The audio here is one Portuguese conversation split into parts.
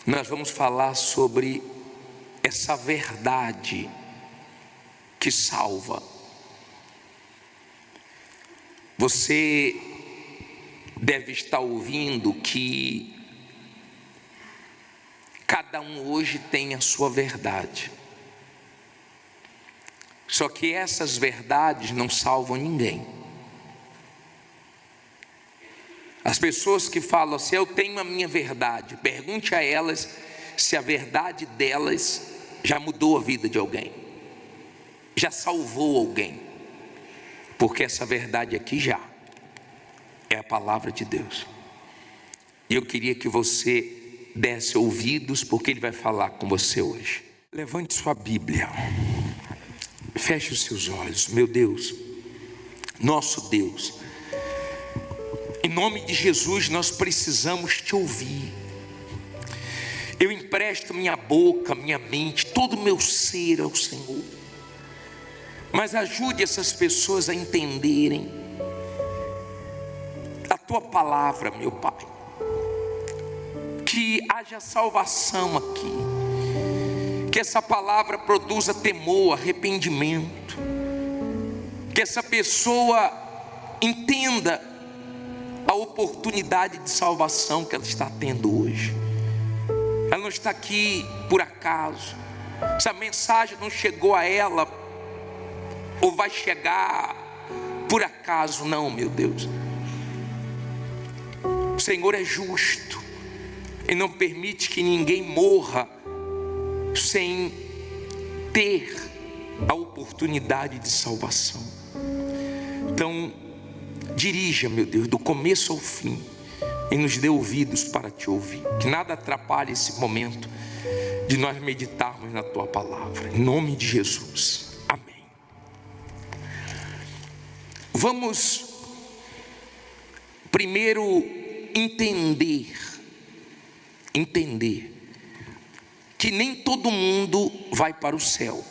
nós vamos falar sobre essa verdade que salva. Você deve estar ouvindo que cada um hoje tem a sua verdade. Só que essas verdades não salvam ninguém. As pessoas que falam assim, eu tenho a minha verdade, pergunte a elas se a verdade delas já mudou a vida de alguém, já salvou alguém, porque essa verdade aqui já é a palavra de Deus. E eu queria que você desse ouvidos, porque Ele vai falar com você hoje. Levante sua Bíblia, feche os seus olhos. Meu Deus, nosso Deus, em nome de Jesus nós precisamos te ouvir. Eu empresto minha boca, minha mente, todo o meu ser ao Senhor, mas ajude essas pessoas a entenderem a tua palavra, meu Pai. Que haja salvação aqui, que essa palavra produza temor, arrependimento, que essa pessoa entenda a oportunidade de salvação que ela está tendo hoje. Ela não está aqui por acaso, essa mensagem não chegou a ela ou vai chegar por acaso, não, meu Deus. O Senhor é justo e não permite que ninguém morra sem ter a oportunidade de salvação. Então, dirija, meu Deus, do começo ao fim, e nos dê ouvidos para te ouvir. Que nada atrapalhe esse momento de nós meditarmos na tua palavra, em nome de Jesus, amém. Vamos primeiro entender que nem todo mundo vai para o céu.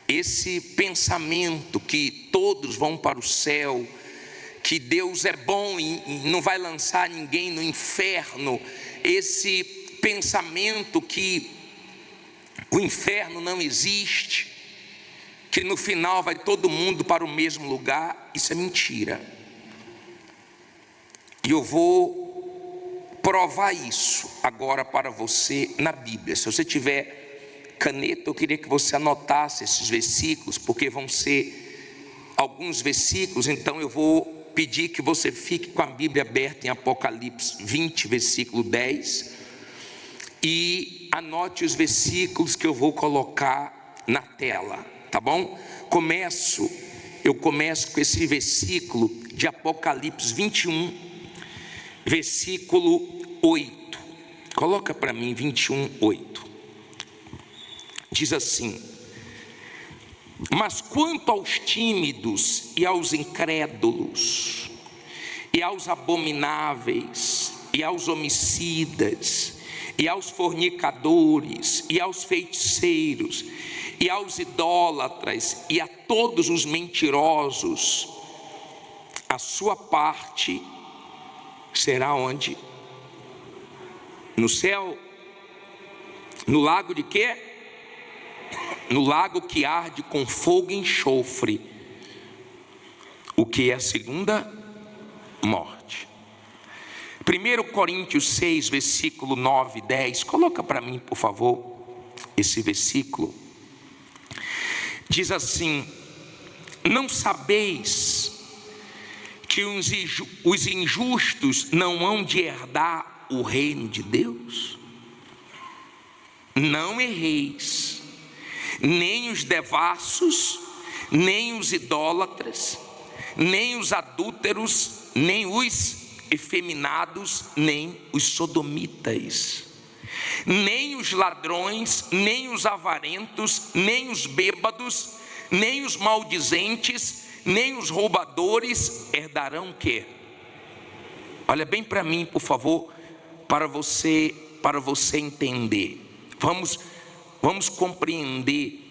Esse pensamento que todos vão para o céu, que Deus é bom e não vai lançar ninguém no inferno, esse pensamento que o inferno não existe, que no final vai todo mundo para o mesmo lugar, isso é mentira. E eu vou provar isso agora para você na Bíblia. Se você tiver caneta, eu queria que você anotasse esses versículos, porque vão ser alguns versículos. Então eu vou pedir que você fique com a Bíblia aberta em Apocalipse 20, versículo 10, e anote os versículos que eu vou colocar na tela, tá bom? Eu começo com esse versículo de Apocalipse 21, versículo 8. Coloca para mim 21, 8. Diz assim: mas quanto aos tímidos e aos incrédulos, e aos abomináveis, e aos homicidas, e aos fornicadores, e aos feiticeiros, e aos idólatras, e a todos os mentirosos, a sua parte será onde? No céu? No lago de quê? No lago que arde com fogo e enxofre, o que é a segunda morte. 1 Coríntios 6, versículo 9 e 10, coloca para mim, por favor, esse versículo. Diz assim: não sabeis que os injustos não hão de herdar o reino de Deus? Não erreis, nem os devassos, nem os idólatras, nem os adúlteros, nem os efeminados, nem os sodomitas, nem os ladrões, nem os avarentos, nem os bêbados, nem os maldizentes, nem os roubadores herdarão o quê? Olha bem para mim, por favor, para você entender. Vamos compreender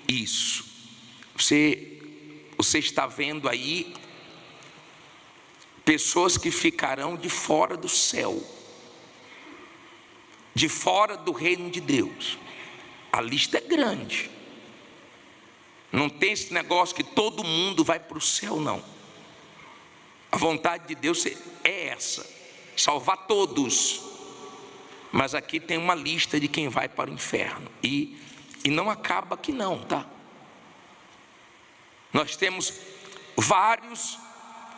isso. Você está vendo aí pessoas que ficarão de fora do céu. de fora do reino de Deus. A lista é grande. Não tem esse negócio que todo mundo vai para o céu, não. A vontade de Deus é essa: salvar todos. Mas aqui tem uma lista de quem vai para o inferno. E não acaba aqui não, tá? Nós temos vários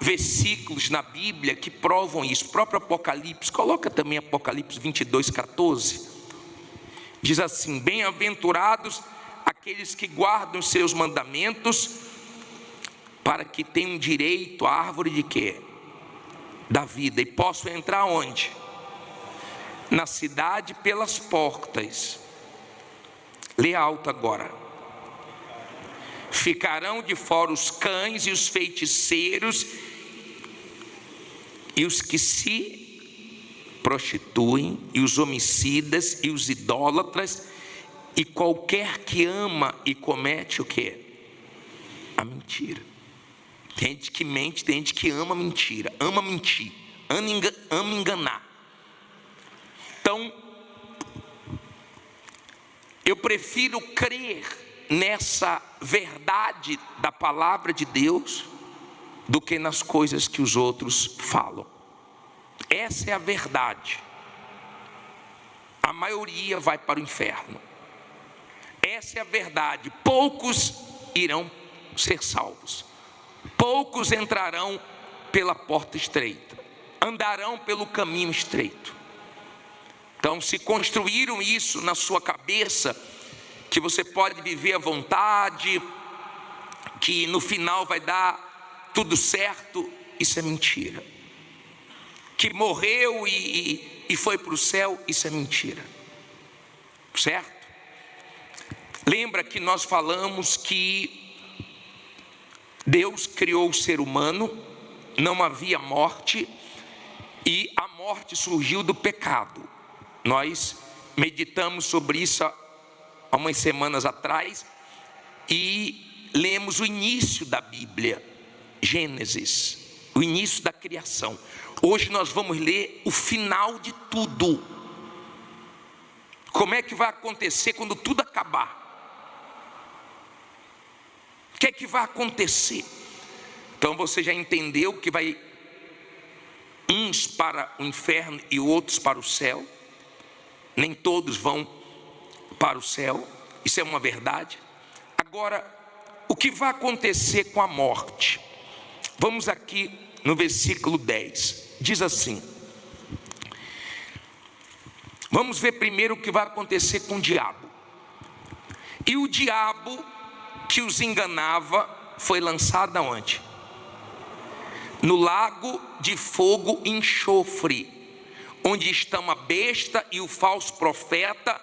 versículos na Bíblia que provam isso. O próprio Apocalipse, coloca também Apocalipse 22:14. Diz assim: bem-aventurados aqueles que guardam os seus mandamentos, para que tenham direito à árvore de quê? Da vida, e possam entrar onde? Na cidade pelas portas. Lê alto agora. Ficarão de fora os cães e os feiticeiros e os que se prostituem, e os homicidas e os idólatras, e qualquer que ama e comete o quê? A mentira. Tem gente que mente, tem gente que ama mentira, ama mentir, ama enganar. Então, eu prefiro crer nessa verdade da palavra de Deus do que nas coisas que os outros falam. Essa é a verdade. A maioria vai para o inferno. Essa é a verdade. Poucos irão ser salvos. Poucos entrarão pela porta estreita, andarão pelo caminho estreito. Então, se construíram isso na sua cabeça, que você pode viver à vontade, que no final vai dar tudo certo, isso é mentira. Que morreu e foi para o céu, isso é mentira. Certo? Lembra que nós falamos que Deus criou o ser humano, não havia morte, e a morte surgiu do pecado. Nós meditamos sobre isso há umas semanas atrás e lemos o início da Bíblia, Gênesis, o início da criação. Hoje nós vamos ler o final de tudo. Como é que vai acontecer quando tudo acabar? O que é que vai acontecer? Então você já entendeu que vai uns para o inferno e outros para o céu. Nem todos vão para o céu, isso é uma verdade. Agora, o que vai acontecer com a morte? Vamos aqui no versículo 10, diz assim. Vamos ver primeiro o que vai acontecer com o diabo. E o diabo que os enganava foi lançado aonde? No lago de fogo e enxofre, onde estão a besta e o falso profeta,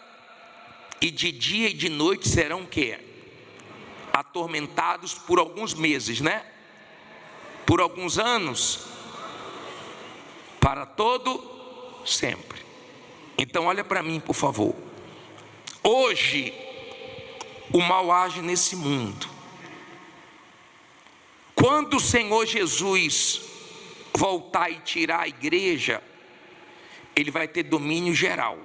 e de dia e de noite serão o quê? Atormentados por alguns meses, né? Por alguns anos, para todo sempre. Então olha para mim, por favor. Hoje o mal age nesse mundo. Quando o Senhor Jesus voltar e tirar a igreja, ele vai ter domínio geral.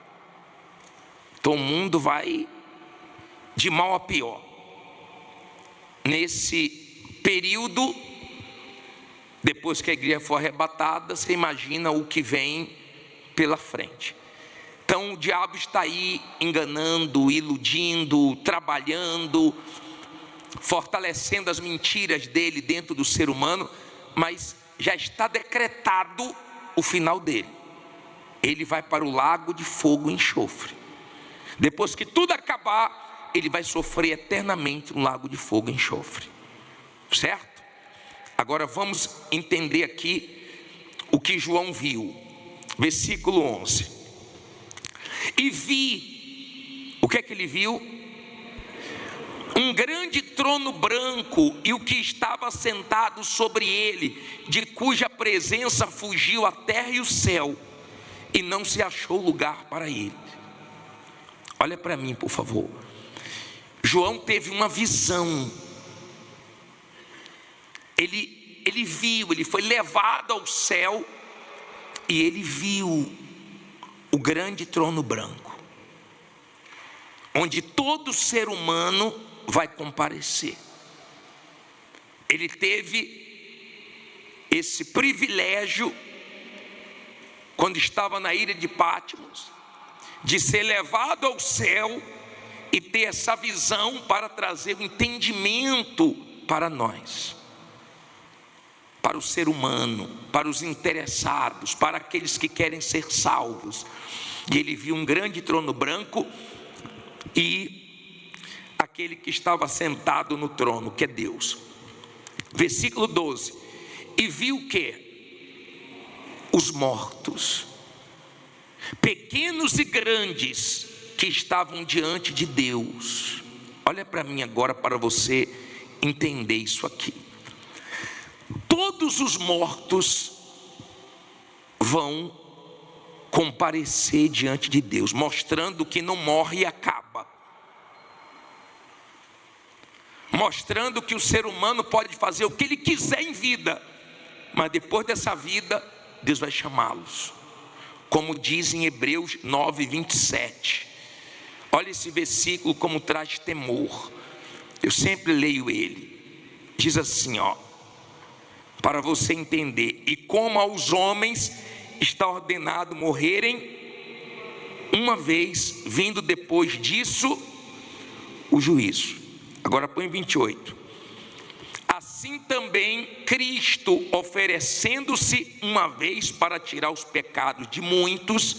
Então o mundo vai de mal a pior. Nesse período, depois que a igreja for arrebatada, você imagina o que vem pela frente. Então o diabo está aí enganando, iludindo, trabalhando, fortalecendo as mentiras dele dentro do ser humano, mas já está decretado o final dele. Ele vai para o lago de fogo e enxofre. Depois que tudo acabar, ele vai sofrer eternamente no lago de fogo e enxofre. Certo? Agora vamos entender aqui o que João viu. Versículo 11. E vi, o que é que ele viu? Um grande trono branco e o que estava sentado sobre ele, de cuja presença fugiu a terra e o céu, e não se achou lugar para ele. Olha para mim, por favor. João teve uma visão. Ele viu, ele foi levado ao céu e ele viu o grande trono branco, onde todo ser humano vai comparecer. Ele teve esse privilégio, quando estava na ilha de Patmos, de ser levado ao céu e ter essa visão para trazer o entendimento para nós, para o ser humano, para os interessados, para aqueles que querem ser salvos. E ele viu um grande trono branco e aquele que estava sentado no trono, que é Deus. Versículo 12: e viu o quê? Os mortos, pequenos e grandes, que estavam diante de Deus. Olha para mim agora, para você entender isso aqui. Todos os mortos vão comparecer diante de Deus, mostrando que não morre e acaba, mostrando que o ser humano pode fazer o que ele quiser em vida, mas depois dessa vida Deus vai chamá-los, como diz em Hebreus 9, 27. Olha esse versículo como traz temor. Eu sempre leio ele. Diz assim, para você entender: e como aos homens está ordenado morrerem uma vez, vindo depois disso o juízo. Agora põe 28. Assim também Cristo, oferecendo-se uma vez para tirar os pecados de muitos,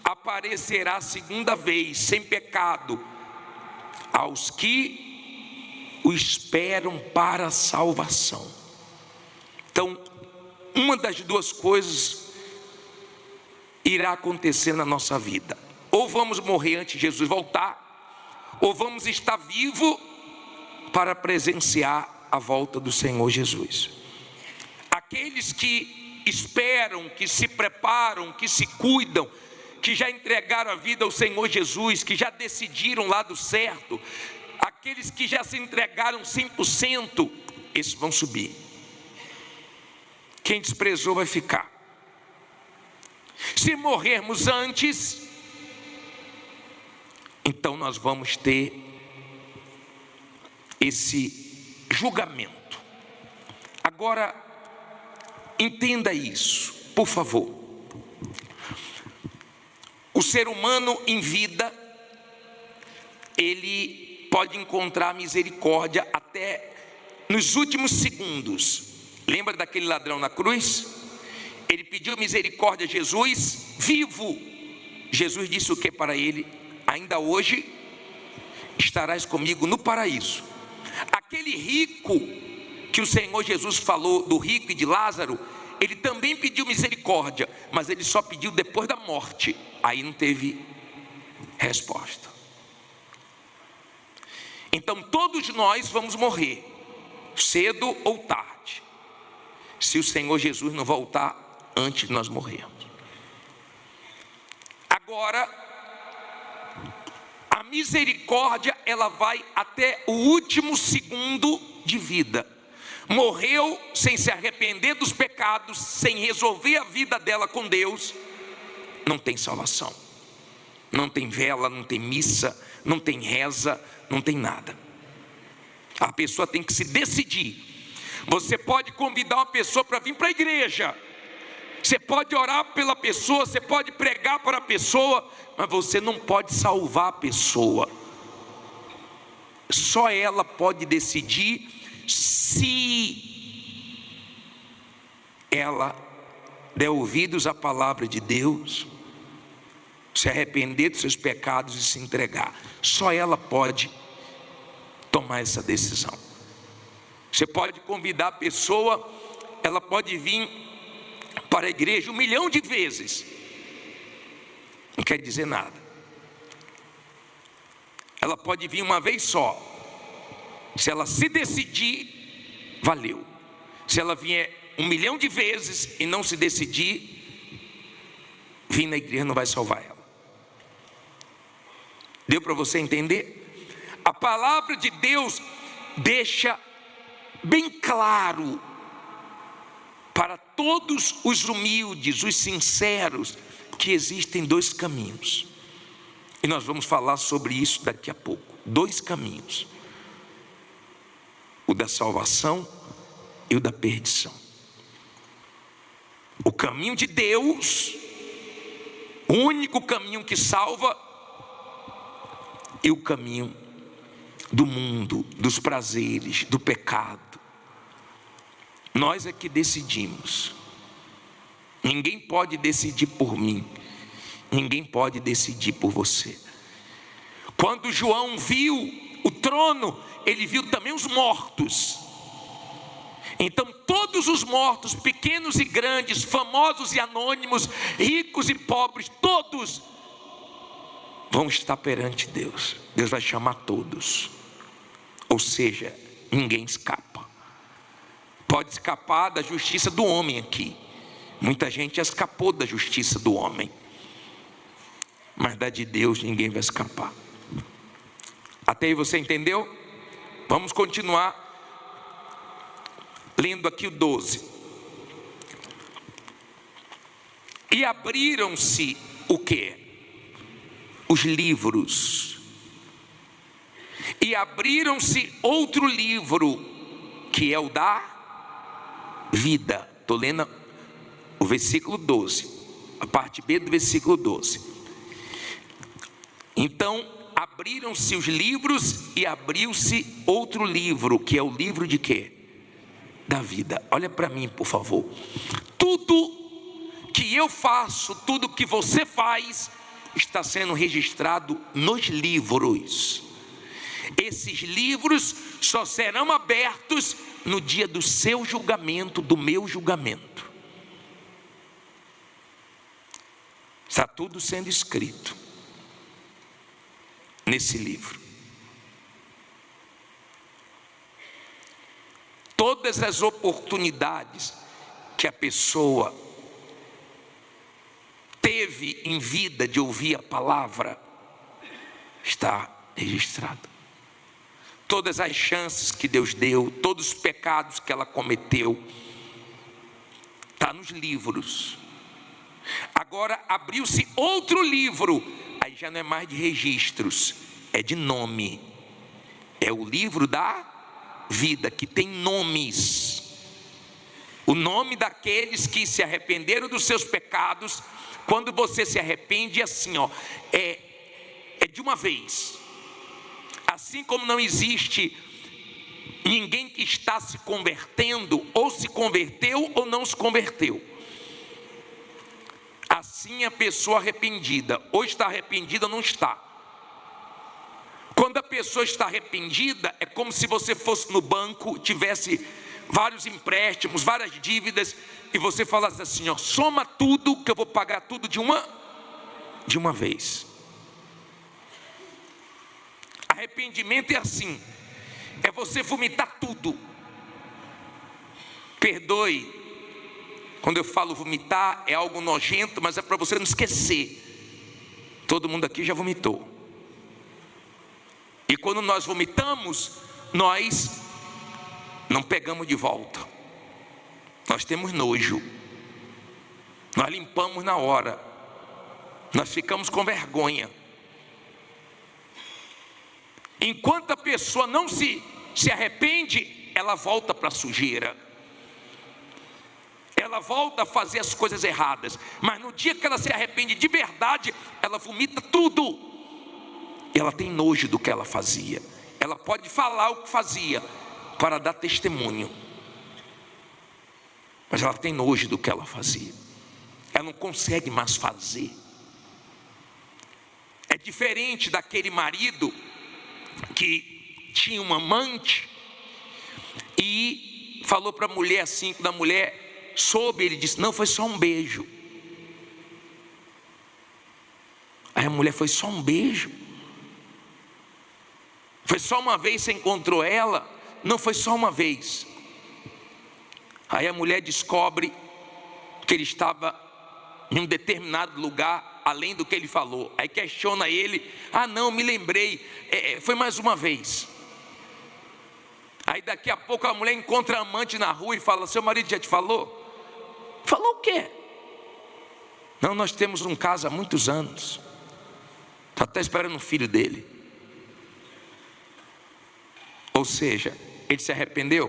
aparecerá segunda vez sem pecado aos que o esperam para a salvação. Então, uma das duas coisas irá acontecer na nossa vida: ou vamos morrer antes de Jesus voltar, ou vamos estar vivos para presenciar a volta do Senhor Jesus. Aqueles que esperam, que se preparam, que se cuidam, que já entregaram a vida ao Senhor Jesus, que já decidiram lá do certo, aqueles que já se entregaram 100%, esses vão subir. Quem desprezou vai ficar. Se morrermos antes, então nós vamos ter esse julgamento. Agora, entenda isso, por favor. O ser humano em vida, ele pode encontrar misericórdia até nos últimos segundos. Lembra daquele ladrão na cruz? Ele pediu misericórdia a Jesus, vivo. Jesus disse o que para ele? Ainda hoje estarás comigo no paraíso. Aquele rico que o Senhor Jesus falou, do rico e de Lázaro, ele também pediu misericórdia, mas ele só pediu depois da morte. Aí não teve resposta. Então todos nós vamos morrer, cedo ou tarde, se o Senhor Jesus não voltar antes de nós morrermos. Agora, a misericórdia, ela vai até o último segundo de vida. Morreu sem se arrepender dos pecados, sem resolver a vida dela com Deus, não tem salvação, não tem vela, não tem missa, não tem reza, não tem nada. A pessoa tem que se decidir. Você pode convidar uma pessoa para vir para a igreja, você pode orar pela pessoa, você pode pregar para a pessoa, mas você não pode salvar a pessoa. Só ela pode decidir se ela der ouvidos à palavra de Deus, se arrepender dos seus pecados e se entregar. Só ela pode tomar essa decisão. Você pode convidar a pessoa, ela pode vir para a igreja 1 milhão de vezes, não quer dizer nada. Ela pode vir uma vez só. Se ela se decidir, valeu. Se ela vier 1 milhão de vezes e não se decidir, vir na igreja não vai salvar ela. Deu para você entender? A palavra de Deus deixa bem claro para todos os humildes, os sinceros, que existem dois caminhos. E nós vamos falar sobre isso daqui a pouco. Dois caminhos: o da salvação e o da perdição. O caminho de Deus, o único caminho que salva, e o caminho do mundo, dos prazeres, do pecado. Nós é que decidimos. Ninguém pode decidir por mim, ninguém pode decidir por você. Quando João viu o trono, ele viu também os mortos. Então todos os mortos, pequenos e grandes, famosos e anônimos, ricos e pobres, todos vão estar perante Deus. Deus vai chamar todos. Ou seja, ninguém escapa. Pode escapar da justiça do homem aqui. Muita gente escapou da justiça do homem, mas da de Deus ninguém vai escapar. Até aí você entendeu? Vamos continuar lendo aqui o 12. E abriram-se o quê? Os livros. E abriram-se outro livro, que é o da vida. Estou lendo o versículo 12, a parte B do versículo 12. Então abriram-se os livros e abriu-se outro livro, que é o livro de quê? Da vida. Olha para mim, por favor. Tudo que eu faço, tudo que você faz, está sendo registrado nos livros. Esses livros só serão abertos no dia do seu julgamento, do meu julgamento. Está tudo sendo escrito nesse livro. Todas as oportunidades que a pessoa teve em vida de ouvir a palavra, está registrado. Todas as chances que Deus deu, todos os pecados que ela cometeu, está nos livros. Agora abriu-se outro livro, aí já não é mais de registros, é de nome. É o livro da vida, que tem nomes. O nome daqueles que se arrependeram dos seus pecados. Quando você se arrepende, assim, é de uma vez. Assim como não existe ninguém que está se convertendo, ou se converteu ou não se converteu. Assim a pessoa arrependida, ou está arrependida ou não está. Quando a pessoa está arrependida, é como se você fosse no banco, tivesse vários empréstimos, várias dívidas, e você falasse assim, soma tudo que eu vou pagar tudo de uma vez. Arrependimento é assim, é você vomitar tudo. Perdoe. Quando eu falo vomitar, é algo nojento, mas é para você não esquecer. Todo mundo aqui já vomitou. E quando nós vomitamos, nós não pegamos de volta. Nós temos nojo. Nós limpamos na hora. Nós ficamos com vergonha. Enquanto a pessoa não se arrepende, ela volta para a sujeira. Ela volta a fazer as coisas erradas. Mas no dia que ela se arrepende de verdade, ela vomita tudo. E ela tem nojo do que ela fazia. Ela pode falar o que fazia para dar testemunho, mas ela tem nojo do que ela fazia. Ela não consegue mais fazer. É diferente daquele marido que tinha uma amante e falou para a mulher assim, quando a mulher soube, ele disse, não, foi só um beijo. Aí a mulher, foi só um beijo? Foi só uma vez que você encontrou ela? Não, foi só uma vez. Aí a mulher descobre que ele estava em um determinado lugar, além do que ele falou. Aí questiona ele, não, me lembrei, foi mais uma vez. Aí daqui a pouco a mulher encontra a amante na rua e fala, seu marido já te falou? Falou o quê? Não, nós temos um caso há muitos anos, está até esperando um filho dele. Ou seja, ele se arrependeu?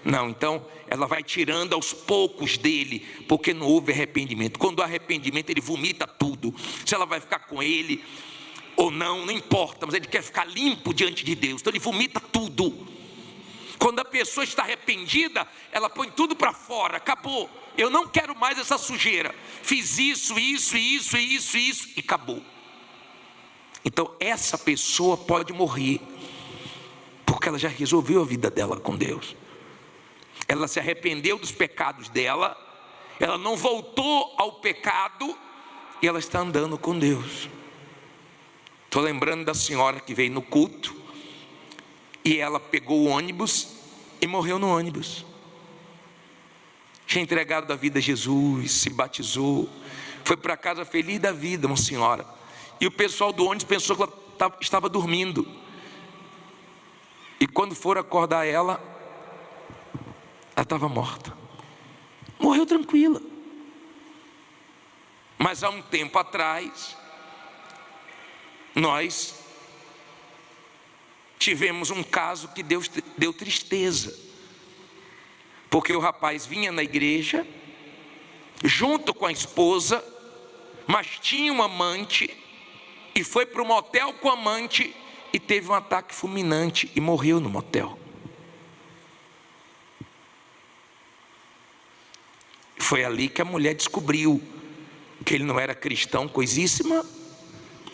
Não, então ela vai tirando aos poucos dele, porque não houve arrependimento. Quando há arrependimento, ele vomita tudo. Se ela vai ficar com ele ou não, não importa, mas ele quer ficar limpo diante de Deus, então ele vomita tudo. Quando a pessoa está arrependida, ela põe tudo para fora, acabou. Eu não quero mais essa sujeira, fiz isso, e acabou. Então essa pessoa pode morrer, porque ela já resolveu a vida dela com Deus. Ela se arrependeu dos pecados dela, ela não voltou ao pecado, e ela está andando com Deus. Estou lembrando da senhora que veio no culto, e ela pegou o ônibus e morreu no ônibus. Tinha entregado a vida a Jesus, se batizou, foi para casa feliz da vida, uma senhora. E o pessoal do ônibus pensou que ela estava dormindo. E quando foram acordar ela estava morta. Morreu tranquila. Mas há um tempo atrás, nós tivemos um caso que Deus deu tristeza, porque o rapaz vinha na igreja junto com a esposa, mas tinha um amante, e foi para o motel com o amante e teve um ataque fulminante e morreu no motel. Foi ali que a mulher descobriu que ele não era cristão coisíssima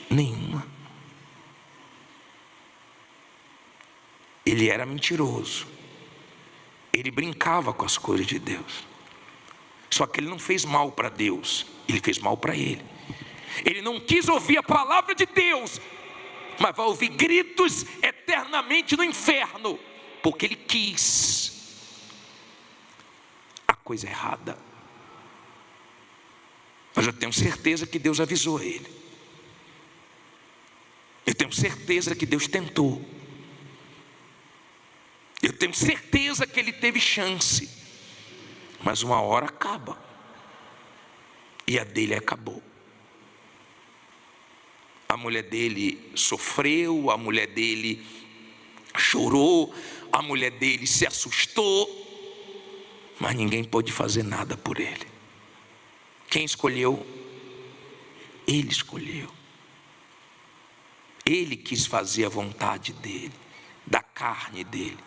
nenhuma. Ele era mentiroso. Ele brincava com as coisas de Deus. Só que ele não fez mal para Deus, ele fez mal para ele. Ele não quis ouvir a palavra de Deus, mas vai ouvir gritos eternamente no inferno, porque ele quis a coisa errada. Mas eu tenho certeza que Deus avisou ele. Eu tenho certeza que Deus tentou. Eu tenho certeza que ele teve chance. Mas uma hora acaba. E a dele acabou. A mulher dele sofreu, a mulher dele chorou, a mulher dele se assustou, mas ninguém pôde fazer nada por ele. Quem escolheu? Ele escolheu. Ele quis fazer a vontade dele, da carne dele,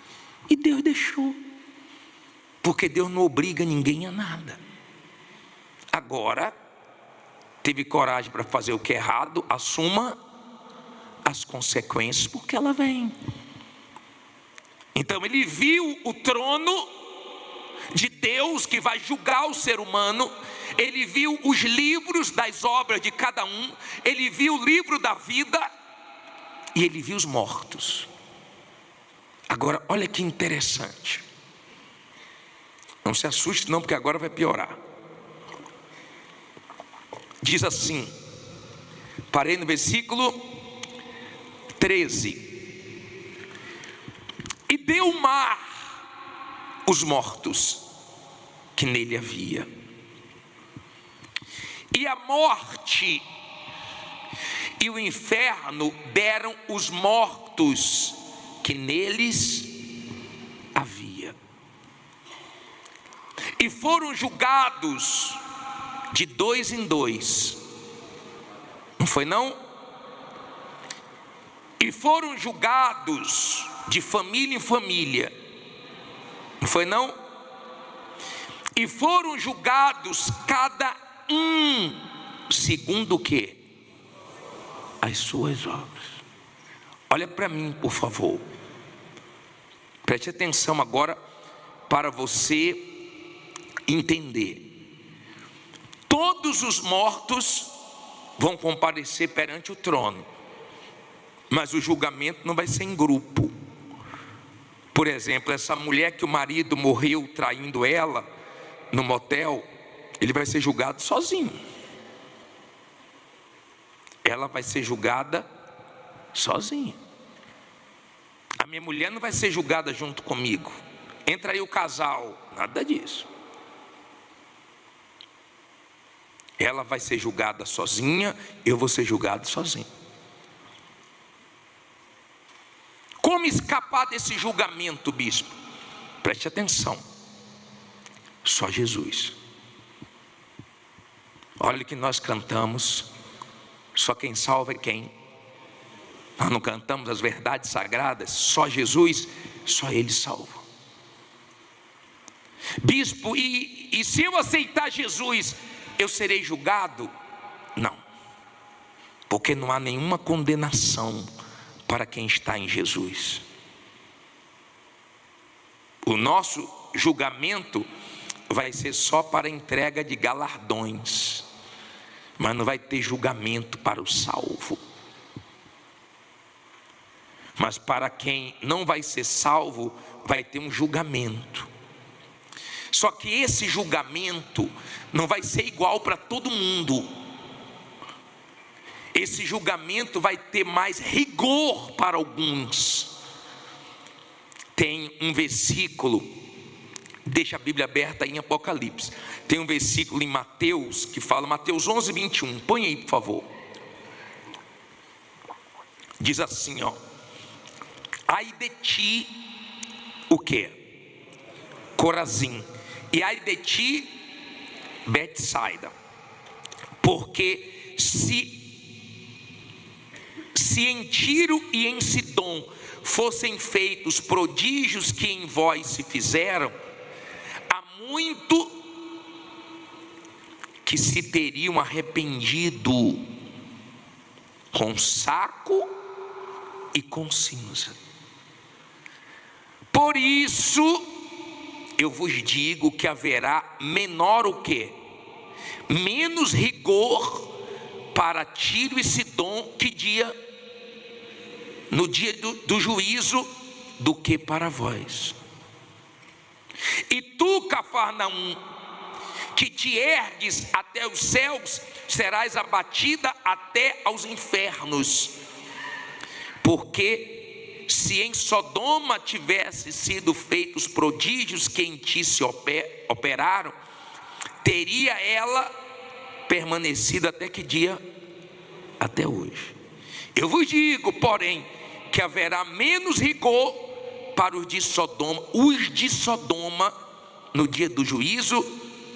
e Deus deixou, porque Deus não obriga ninguém a nada. Agora, teve coragem para fazer o que é errado, assuma as consequências, porque ela vem. Então ele viu o trono de Deus que vai julgar o ser humano, ele viu os livros das obras de cada um, ele viu o livro da vida e ele viu os mortos. Agora olha que interessante, não se assuste não, porque agora vai piorar. Diz assim, parei no versículo 13: e deu o mar os mortos que nele havia, e a morte e o inferno deram os mortos que neles havia, e foram julgados de dois em dois. Não foi não? E foram julgados de família em família. Não foi não? E foram julgados cada um segundo o quê? As suas obras. Olha para mim, por favor. Preste atenção agora para você entender. Todos os mortos vão comparecer perante o trono, mas o julgamento não vai ser em grupo. Por exemplo, essa mulher que o marido morreu traindo ela no motel, ele vai ser julgado sozinho. Ela vai ser julgada sozinha. A minha mulher não vai ser julgada junto comigo. Entra aí o casal, nada disso. Ela vai ser julgada sozinha, eu vou ser julgado sozinho. Como escapar desse julgamento, bispo? Preste atenção. Só Jesus. Olha o que nós cantamos. Só quem salva é quem? Nós não cantamos as verdades sagradas. Só Jesus, só Ele salva. Bispo, e se eu aceitar Jesus, eu serei julgado? Não, porque não há nenhuma condenação para quem está em Jesus. O nosso julgamento vai ser só para entrega de galardões, mas não vai ter julgamento para o salvo. Mas para quem não vai ser salvo, vai ter um julgamento. Só que esse julgamento não vai ser igual para todo mundo. Esse julgamento vai ter mais rigor para alguns. Tem um versículo, deixa a Bíblia aberta em Apocalipse. Tem um versículo em Mateus que fala, Mateus 11, 21. Põe aí, por favor. Diz assim, ó: ai de ti, o quê? Corazim. E ai de ti, Betsaida, porque se em Tiro e em Sidom fossem feitos prodígios que em vós se fizeram, há muito que se teriam arrependido com saco e com cinza. Por isso eu vos digo que haverá menor o quê? Menos rigor para Tiro e Sidom no dia do juízo, do que para vós. E tu, Cafarnaum, que te ergues até os céus, serás abatida até aos infernos. Porque se em Sodoma tivesse sido feitos prodígios que em ti se operaram, teria ela permanecido até que dia? Até hoje. Eu vos digo, porém, que haverá menos rigor para os de Sodoma no dia do juízo,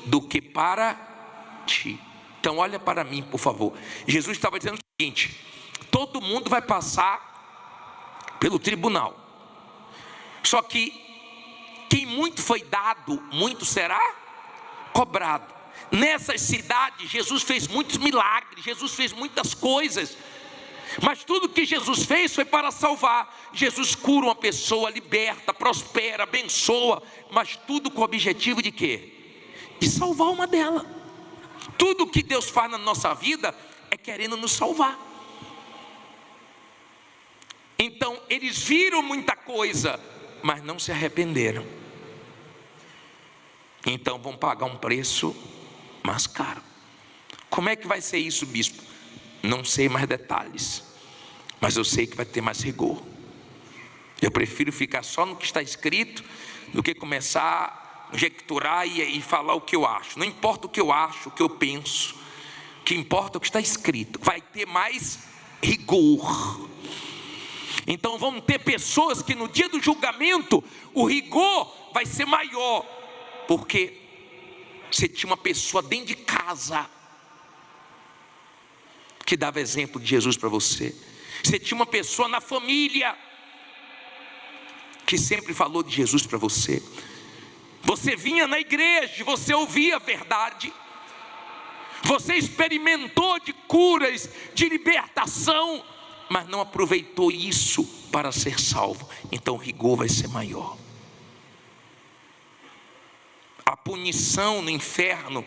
do que para ti. Então olha para mim, por favor. Jesus estava dizendo o seguinte: todo mundo vai passar pelo tribunal. Só que quem muito foi dado, muito será cobrado. Nessas cidades Jesus fez muitos milagres, Jesus fez muitas coisas, mas tudo que Jesus fez foi para salvar. Jesus cura uma pessoa, liberta, prospera, abençoa, mas tudo com o objetivo de quê? De salvar uma dela. Tudo que Deus faz na nossa vida é querendo nos salvar. Então eles viram muita coisa, mas não se arrependeram. Então vão pagar um preço mais caro. Como é que vai ser isso, bispo? Não sei mais detalhes, mas eu sei que vai ter mais rigor. Eu prefiro ficar só no que está escrito do que começar a conjecturar e falar o que eu acho. Não importa o que eu acho, o que eu penso, o que importa é o que está escrito. Vai ter mais rigor. Então vão ter pessoas que no dia do julgamento o rigor vai ser maior, porque você tinha uma pessoa dentro de casa que dava exemplo de Jesus para você. Você tinha uma pessoa na família que sempre falou de Jesus para você. Você vinha na igreja, você ouvia a verdade, você experimentou de curas, de libertação, mas não aproveitou isso para ser salvo. Então o rigor vai ser maior. A punição no inferno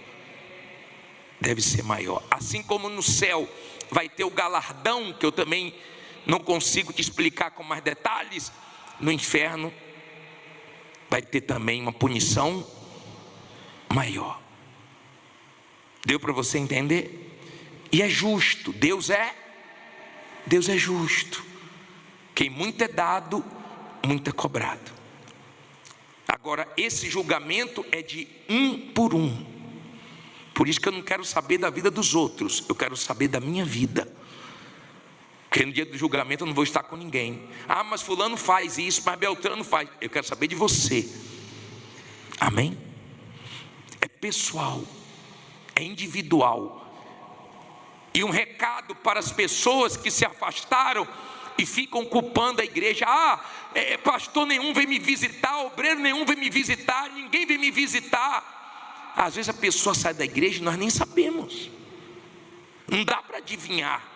deve ser maior. Assim como no céu vai ter o galardão, que eu também não consigo te explicar com mais detalhes, no inferno vai ter também uma punição maior. Deu para você entender? E é justo. Deus é justo. Quem muito é dado, muito é cobrado. Agora esse julgamento é de um por um. Por isso que eu não quero saber da vida dos outros, eu quero saber da minha vida. Porque no dia do julgamento eu não vou estar com ninguém. Ah, mas fulano faz isso, mas Beltrano faz. Eu quero saber de você. Amém? É pessoal, é individual. E um recado para as pessoas que se afastaram e ficam culpando a igreja. Pastor nenhum vem me visitar, obreiro nenhum vem me visitar, ninguém vem me visitar. Às vezes a pessoa sai da igreja e nós nem sabemos. Não dá para adivinhar.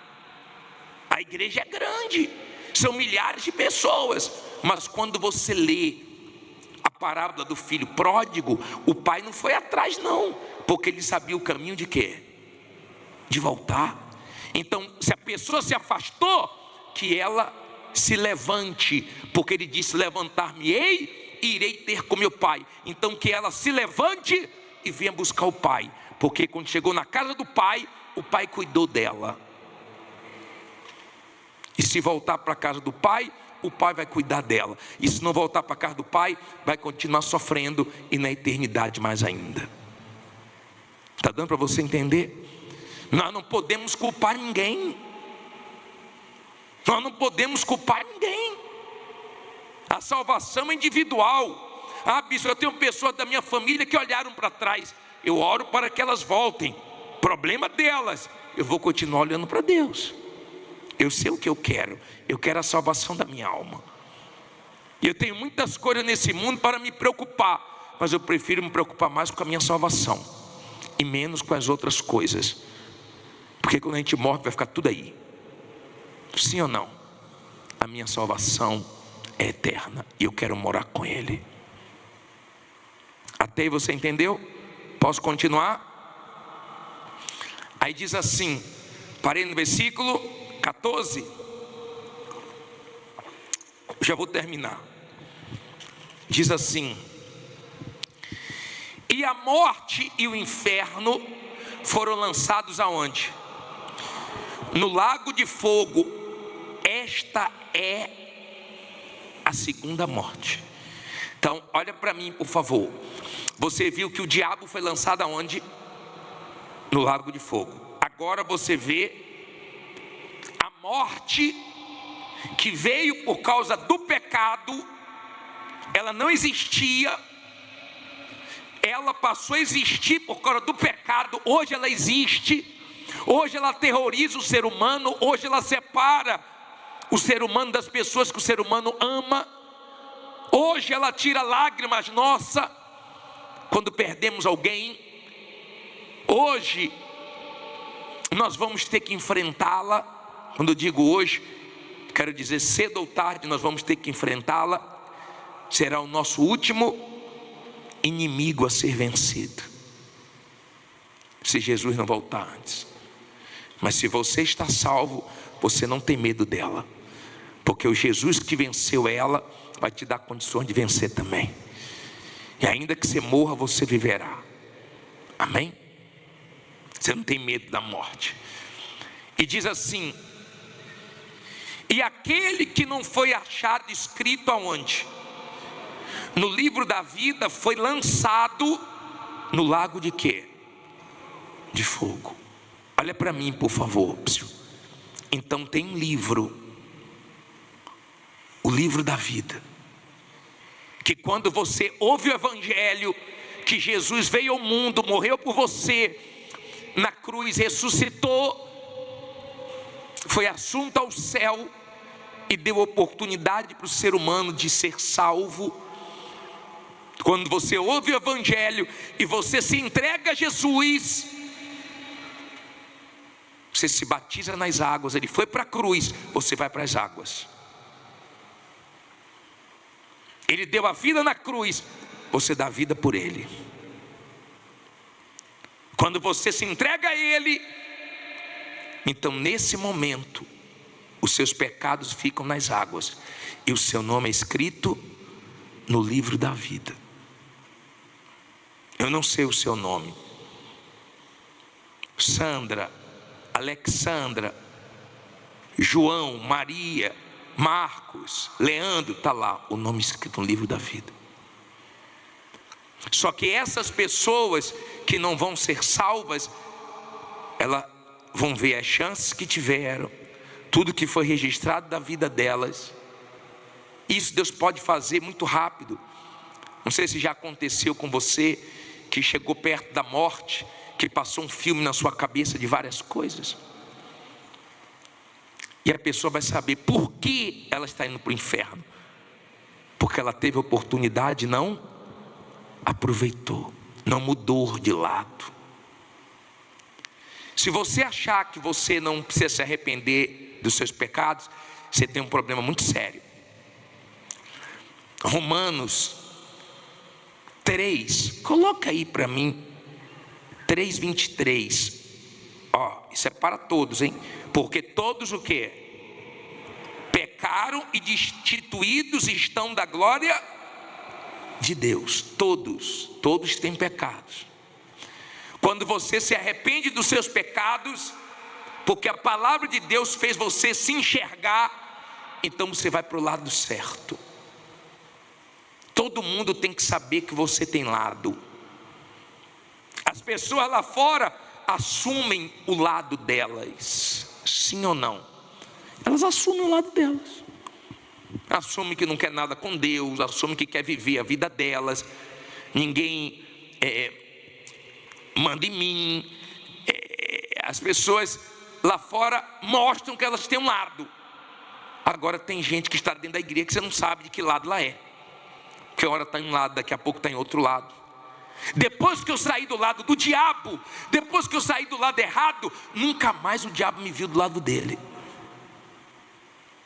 A igreja é grande, são milhares de pessoas. Mas quando você lê a parábola do filho pródigo, o pai não foi atrás não, porque ele sabia o caminho de quê? De voltar. Então, se a pessoa se afastou, que ela se levante, porque ele disse: levantar-me-ei e irei ter com meu pai. Então que ela se levante e venha buscar o pai, porque quando chegou na casa do pai, o pai cuidou dela. E se voltar para a casa do pai, o pai vai cuidar dela. E se não voltar para a casa do pai, vai continuar sofrendo, e na eternidade mais ainda. Está dando para você entender? Nós não podemos culpar ninguém. Nós não podemos culpar ninguém. A salvação é individual. Bispo, eu tenho pessoas da minha família que olharam para trás. Eu oro para que elas voltem. Problema delas. Eu vou continuar olhando para Deus. Eu sei o que eu quero a salvação da minha alma. E eu tenho muitas coisas nesse mundo para me preocupar, mas eu prefiro me preocupar mais com a minha salvação e menos com as outras coisas. Porque quando a gente morre vai ficar tudo aí. Sim ou não? A minha salvação é eterna e eu quero morar com Ele. Até aí você entendeu? Posso continuar? Aí diz assim, parei no versículo 14, já vou terminar. Diz assim: e a morte e o inferno foram lançados aonde? No lago de fogo. Esta é a segunda morte. Então, olha para mim, por favor. Você viu que o diabo foi lançado aonde? No lago de fogo. Agora você vê morte que veio por causa do pecado. Ela não existia, ela passou a existir por causa do pecado. Hoje ela existe, hoje ela aterroriza o ser humano, hoje ela separa o ser humano das pessoas que o ser humano ama. Hoje ela tira lágrimas nossas quando perdemos alguém. Hoje nós vamos ter que enfrentá-la. Quando eu digo hoje, quero dizer cedo ou tarde nós vamos ter que enfrentá-la. Será o nosso último inimigo a ser vencido, se Jesus não voltar antes. Mas se você está salvo, você não tem medo dela, porque o Jesus que venceu ela vai te dar condições de vencer também. E ainda que você morra, você viverá. Amém? Você não tem medo da morte. E diz assim: e aquele que não foi achado escrito aonde? No livro da vida, foi lançado no lago de quê? De fogo. Olha para mim, por favor. Então tem um livro, o livro da vida, que quando você ouve o evangelho, que Jesus veio ao mundo, morreu por você, na cruz ressuscitou, foi assunto ao céu e deu oportunidade para o ser humano de ser salvo. Quando você ouve o evangelho e você se entrega a Jesus, você se batiza nas águas. Ele foi para a cruz, você vai para as águas. Ele deu a vida na cruz, você dá a vida por Ele. Quando você se entrega a Ele, então nesse momento os seus pecados ficam nas águas e o seu nome é escrito no livro da vida. Eu não sei o seu nome, Sandra, Alexandra, João, Maria, Marcos, Leandro, está lá o nome escrito no livro da vida. Só que essas pessoas que não vão ser salvas, elas vão ver as chances que tiveram, tudo que foi registrado da vida delas. Isso Deus pode fazer muito rápido. Não sei se já aconteceu com você, que chegou perto da morte, que passou um filme na sua cabeça de várias coisas, e a pessoa vai saber por que ela está indo para o inferno, porque ela teve oportunidade e não aproveitou, não mudou de lado. Se você achar que você não precisa se arrepender dos seus pecados, você tem um problema muito sério. Romanos 3, coloca aí para mim, 3:23. Isso é para todos, hein? Porque todos o quê? Pecaram e destituídos estão da glória de Deus. Todos têm pecados. Quando você se arrepende dos seus pecados, porque a palavra de Deus fez você se enxergar, então você vai para o lado certo. Todo mundo tem que saber que você tem lado. As pessoas lá fora assumem o lado delas, sim ou não? Elas assumem o lado delas. Assumem que não quer nada com Deus, assumem que quer viver a vida delas. Ninguém manda em mim. As pessoas lá fora mostram que elas têm um lado. Agora tem gente que está dentro da igreja que você não sabe de que lado ela é. Que hora está em um lado, daqui a pouco está em outro lado. Depois que eu saí do lado do diabo, depois que eu saí do lado errado, nunca mais o diabo me viu do lado dele.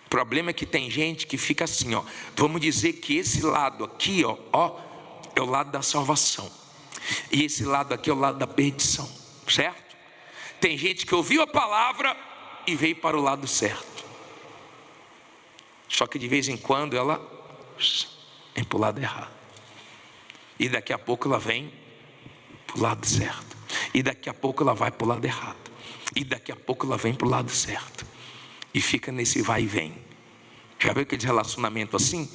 O problema é que tem gente que fica assim, vamos dizer que esse lado aqui, é o lado da salvação, e esse lado aqui é o lado da perdição, certo? Tem gente que ouviu a palavra e veio para o lado certo, só que de vez em quando ela vem para o lado errado. E daqui a pouco ela vem para o lado certo. E daqui a pouco ela vai para o lado errado. E daqui a pouco ela vem para o lado certo. E fica nesse vai e vem. Já viu aquele relacionamento assim?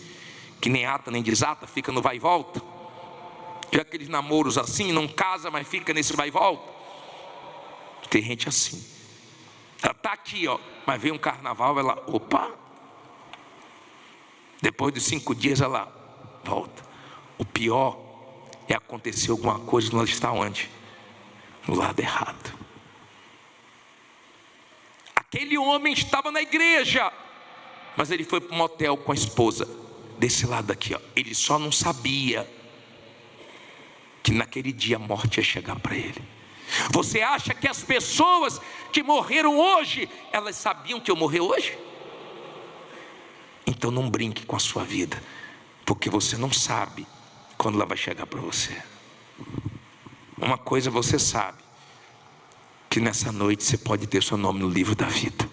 Que nem ata nem desata, fica no vai e volta? Já aqueles namoros assim, não casa, mas fica nesse vai e volta? Tem gente assim. Ela está aqui, mas vem um carnaval, ela, opa. Depois de 5 dias ela volta. O pior é acontecer alguma coisa e nós está onde? No lado errado. Aquele homem estava na igreja, mas ele foi para um motel com a esposa, desse lado aqui, Ele só não sabia que naquele dia a morte ia chegar para ele. Você acha que as pessoas que morreram hoje, elas sabiam que eu morrer hoje? Então não brinque com a sua vida, porque você não sabe quando ela vai chegar para você. Uma coisa você sabe, que nessa noite você pode ter seu nome no livro da vida,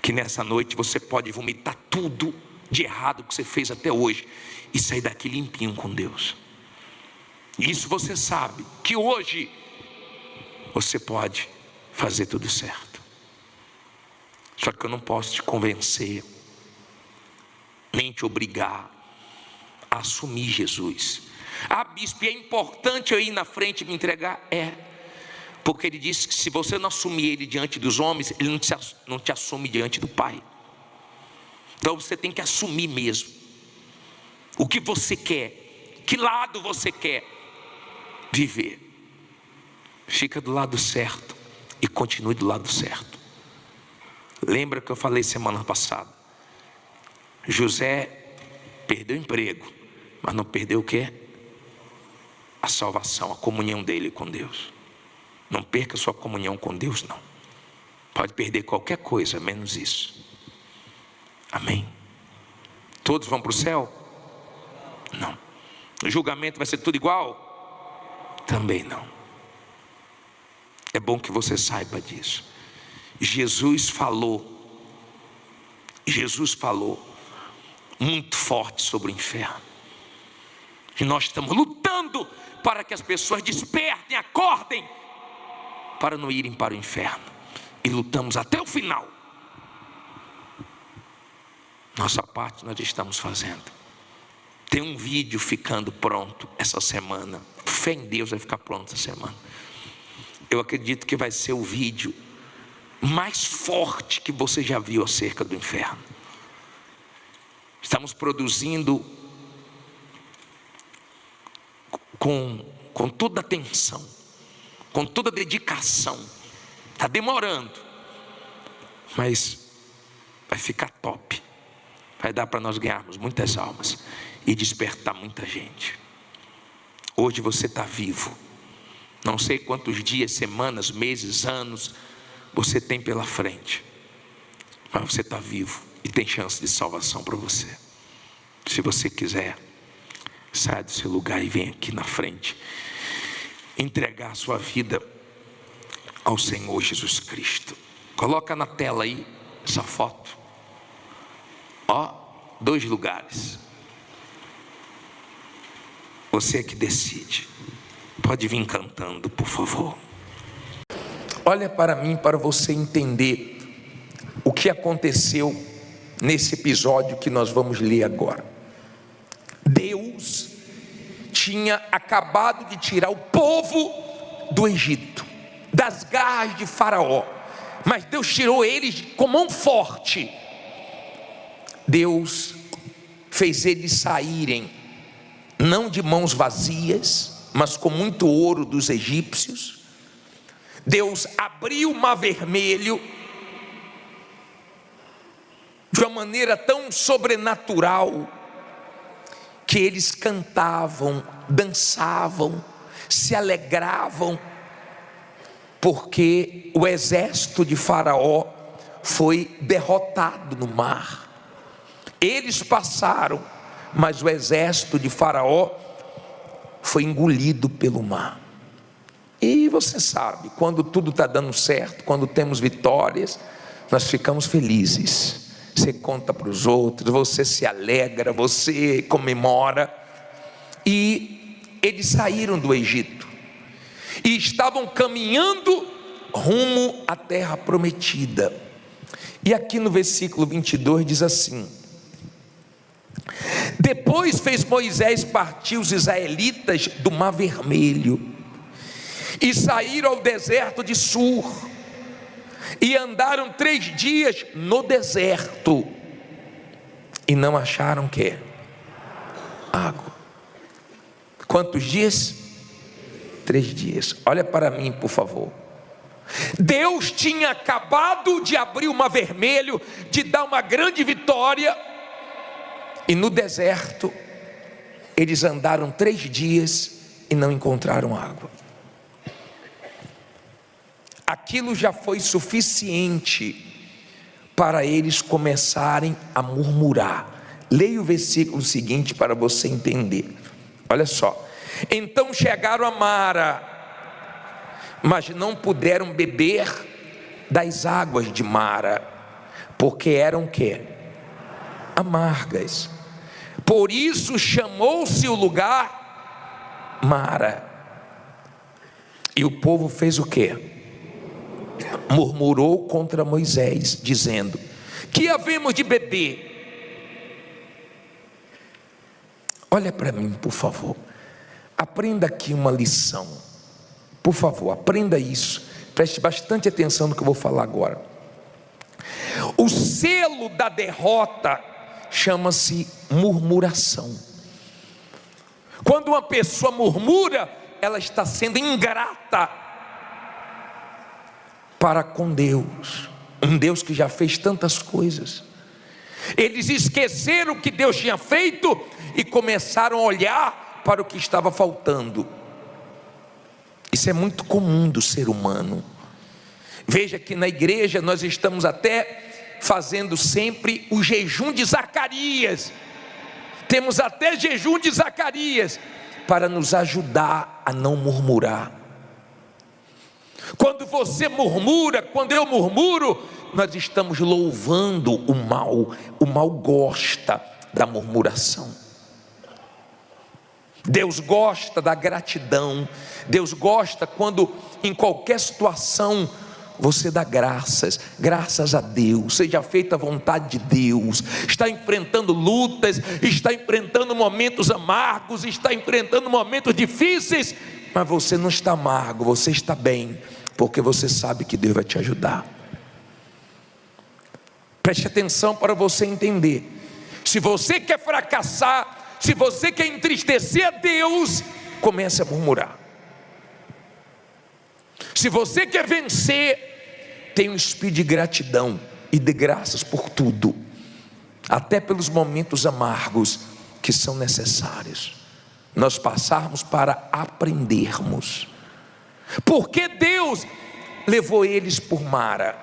que nessa noite você pode vomitar tudo de errado que você fez até hoje e sair daqui limpinho com Deus. Isso você sabe, que hoje você pode fazer tudo certo. Só que eu não posso te convencer, nem te obrigar a assumir Jesus. Bispo, é importante eu ir na frente e me entregar? Porque ele disse que se você não assumir ele diante dos homens, ele não te assume diante do Pai. Então você tem que assumir mesmo o que você quer, que lado você quer viver. Fica do lado certo e continue do lado certo. Lembra que eu falei semana passada? José perdeu o emprego, mas não perdeu o quê? A salvação, a comunhão dele com Deus. Não perca sua comunhão com Deus, não. Pode perder qualquer coisa, menos isso. Amém? Todos vão para o céu? Não. O julgamento vai ser tudo igual? Também não. É bom que você saiba disso. Jesus falou muito forte sobre o inferno. E nós estamos lutando para que as pessoas despertem, acordem, para não irem para o inferno. E lutamos até o final. Nossa parte nós estamos fazendo. Tem um vídeo ficando pronto essa semana, fé em Deus vai ficar pronto essa semana. Eu acredito que vai ser o vídeo mais forte que você já viu acerca do inferno. Estamos produzindo com toda atenção, com toda dedicação. Está demorando, mas vai ficar top. Vai dar para nós ganharmos muitas almas e despertar muita gente. Hoje você está vivo. Não sei quantos dias, semanas, meses, anos você tem pela frente, mas você está vivo e tem chance de salvação para você. Se você quiser, saia do seu lugar e vem aqui na frente entregar a sua vida ao Senhor Jesus Cristo. Coloca na tela aí essa foto. Ó, 2 lugares. Você é que decide. Pode vir cantando, por favor. Olha para mim, para você entender o que aconteceu nesse episódio que nós vamos ler agora. Deus tinha acabado de tirar o povo do Egito, das garras de Faraó, mas Deus tirou eles com mão forte. Deus fez eles saírem não de mãos vazias, mas com muito ouro dos egípcios. Deus abriu o mar vermelho de uma maneira tão sobrenatural que eles cantavam, dançavam, se alegravam, porque o exército de Faraó foi derrotado no mar. Eles passaram, mas o exército de Faraó foi engolido pelo mar. E você sabe, quando tudo está dando certo, quando temos vitórias, nós ficamos felizes. Você conta para os outros, você se alegra, você comemora. E eles saíram do Egito e estavam caminhando rumo à terra prometida. E aqui no versículo 22 diz assim: depois fez Moisés partir os israelitas do mar vermelho e saíram ao deserto de Sur, e andaram 3 dias no deserto e não acharam que água. Quantos dias? 3 dias. Olha para mim, por favor. Deus tinha acabado de abrir o mar vermelho, de dar uma grande vitória, e no deserto eles andaram 3 dias e não encontraram água. Aquilo já foi suficiente para eles começarem a murmurar. Leia o versículo seguinte para você entender. Olha só: então chegaram a Mara, mas não puderam beber das águas de Mara, porque eram o quê? Amargas. Por isso chamou-se o lugar Mara. E o povo fez o quê? Murmurou contra Moisés, dizendo: que havemos de beber? Olha para mim, por favor. Aprenda aqui uma lição. Por favor, aprenda isso. Preste bastante atenção no que eu vou falar agora. O selo da derrota chama-se murmuração. Quando uma pessoa murmura, ela está sendo ingrata para com Deus, um Deus que já fez tantas coisas. Eles esqueceram o que Deus tinha feito e começaram a olhar para o que estava faltando. Isso é muito comum do ser humano. Veja que na igreja nós estamos até fazendo sempre o jejum de Zacarias. Temos até jejum de Zacarias para nos ajudar a não murmurar. Quando você murmura, quando eu murmuro, nós estamos louvando o mal. O mal gosta da murmuração. Deus gosta da gratidão. Deus gosta quando em qualquer situação você dá graças a Deus, seja feita a vontade de Deus. Está enfrentando lutas, está enfrentando momentos amargos, está enfrentando momentos difíceis, mas você não está amargo, você está bem, porque você sabe que Deus vai te ajudar. Preste atenção para você entender. Se você quer fracassar, se você quer entristecer a Deus, comece a murmurar. Se você quer vencer, tenha um espírito de gratidão e de graças por tudo, até pelos momentos amargos que são necessários nós passarmos para aprendermos. Porque Deus levou eles por Mara?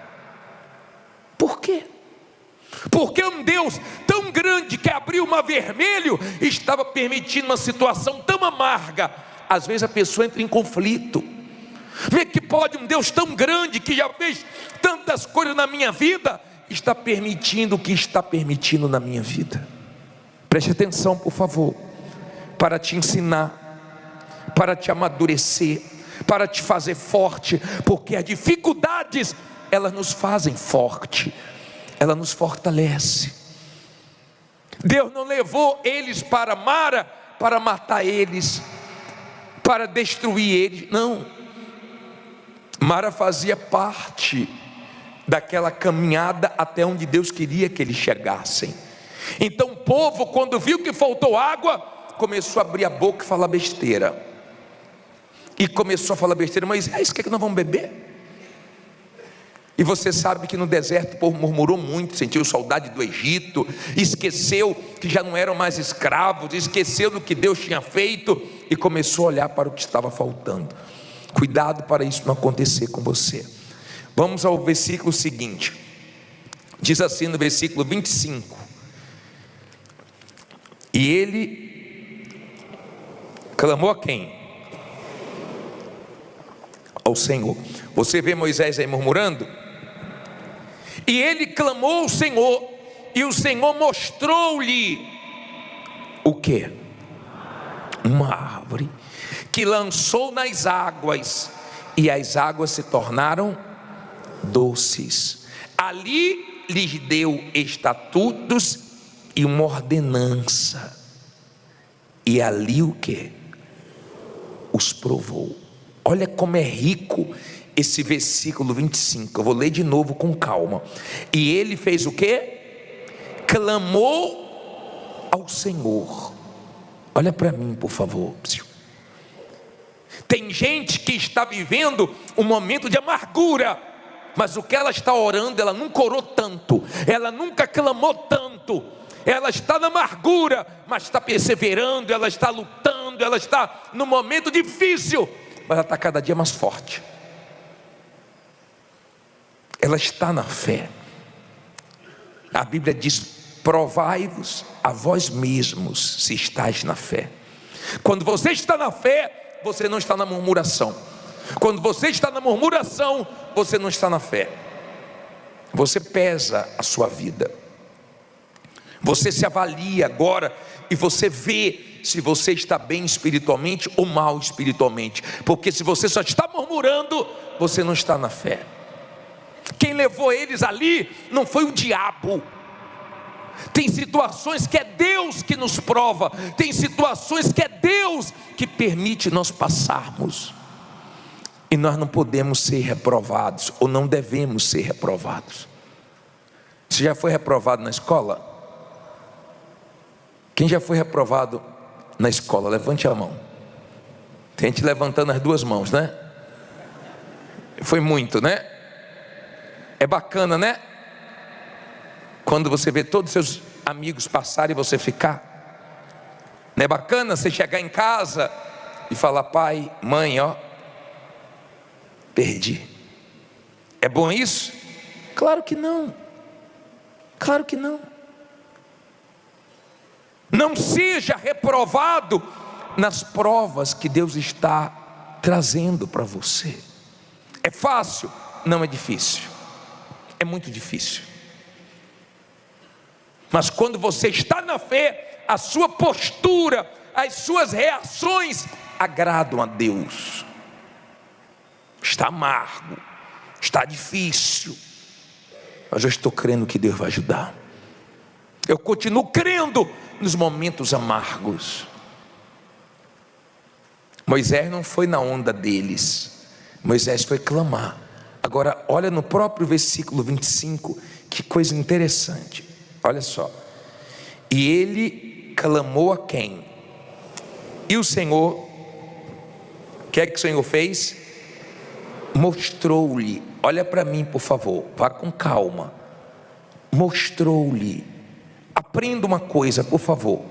Por quê? Porque um Deus tão grande que abriu o mar vermelho estava permitindo uma situação tão amarga. Às vezes a pessoa entra em conflito. Como é que pode um Deus tão grande que já fez tantas coisas na minha vida está permitindo o que está permitindo na minha vida? Preste atenção, por favor, para te ensinar, para te amadurecer, para te fazer forte, porque as dificuldades, elas nos fazem forte, ela nos fortalece. Deus não levou eles para Mara para matar eles, para destruir eles, não. Mara fazia parte daquela caminhada até onde Deus queria que eles chegassem. Então o povo, quando viu que faltou água, começou a abrir a boca e falar besteira. E começou a falar besteira: mas é isso que nós vamos beber? E você sabe que no deserto o povo murmurou muito, sentiu saudade do Egito, esqueceu que já não eram mais escravos, esqueceu do que Deus tinha feito e começou a olhar para o que estava faltando. Cuidado para isso não acontecer com você. Vamos ao versículo seguinte. Diz assim no versículo 25: e ele clamou a quem? Ao Senhor. Você vê Moisés aí murmurando? E ele clamou ao Senhor, e o Senhor mostrou-lhe o que? Uma árvore que lançou nas águas, e as águas se tornaram doces. Ali lhes deu estatutos e uma ordenança, e ali o que? Os provou. Olha como é rico esse versículo 25, eu vou ler de novo com calma. E ele fez o que? Clamou ao Senhor. Olha para mim, por favor. Tem gente que está vivendo um momento de amargura, mas o que ela está orando, ela nunca orou tanto, ela nunca clamou tanto. Ela está na amargura, mas está perseverando, ela está lutando, ela está num momento difícil, mas ela está cada dia mais forte. Ela está na fé. A Bíblia diz: provai-vos a vós mesmos se estáis na fé. Quando você está na fé, você não está na murmuração. Quando você está na murmuração, você não está na fé. Você pesa a sua vida, você se avalia agora e você vê se você está bem espiritualmente ou mal espiritualmente. Porque se você só está murmurando, você não está na fé. Quem levou eles ali não foi o diabo. Tem situações que é Deus que nos prova, tem situações que é Deus que permite nós passarmos, e nós não podemos ser reprovados, ou não devemos ser reprovados. Você já foi reprovado na escola? Quem já foi reprovado na escola? Levante a mão. Tem gente levantando as duas mãos, né? Foi muito, né? É bacana, né? Quando você vê todos os seus amigos passarem e você ficar. Não é bacana você chegar em casa e falar: pai, mãe, ó, perdi. É bom isso? Claro que não. Claro que não. Não seja reprovado nas provas que Deus está trazendo para você. É fácil? Não é difícil. É muito difícil. Mas quando você está na fé, a sua postura, as suas reações agradam a Deus. Está amargo, está difícil, mas eu estou crendo que Deus vai ajudar. Eu continuo crendo nos momentos amargos. Moisés não foi na onda deles, Moisés foi clamar. Agora olha no próprio versículo 25, que coisa interessante. Olha só, e ele clamou a quem? E o Senhor, o que é que o Senhor fez? Mostrou-lhe. Olha para mim, por favor, vá com calma. Mostrou-lhe. Aprenda uma coisa, por favor.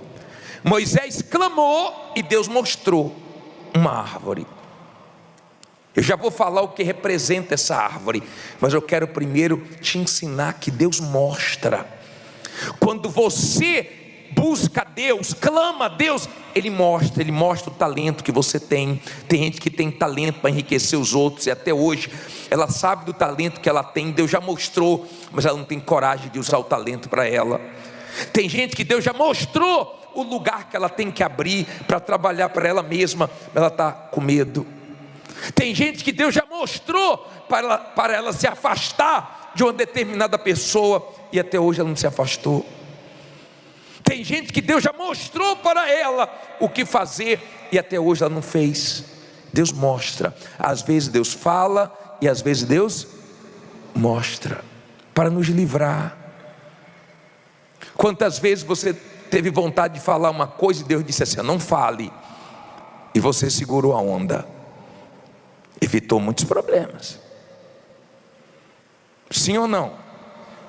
Moisés clamou e Deus mostrou uma árvore. Eu já vou falar o que representa essa árvore, mas eu quero primeiro te ensinar que Deus mostra. Quando você busca Deus, clama a Deus, Ele mostra o talento que você tem. Tem gente que tem talento para enriquecer os outros, e até hoje ela sabe do talento que ela tem, Deus já mostrou, mas ela não tem coragem de usar o talento para ela. Tem gente que Deus já mostrou o lugar que ela tem que abrir para trabalhar para ela mesma, ela está com medo. Tem gente que Deus já mostrou para ela se afastar de uma determinada pessoa, e até hoje ela não se afastou. Tem gente que Deus já mostrou para ela o que fazer, e até hoje ela não fez. Deus mostra. Às vezes Deus fala, e às vezes Deus mostra, para nos livrar. Quantas vezes você teve vontade de falar uma coisa e Deus disse assim: não fale, e você segurou a onda, evitou muitos problemas, sim ou não?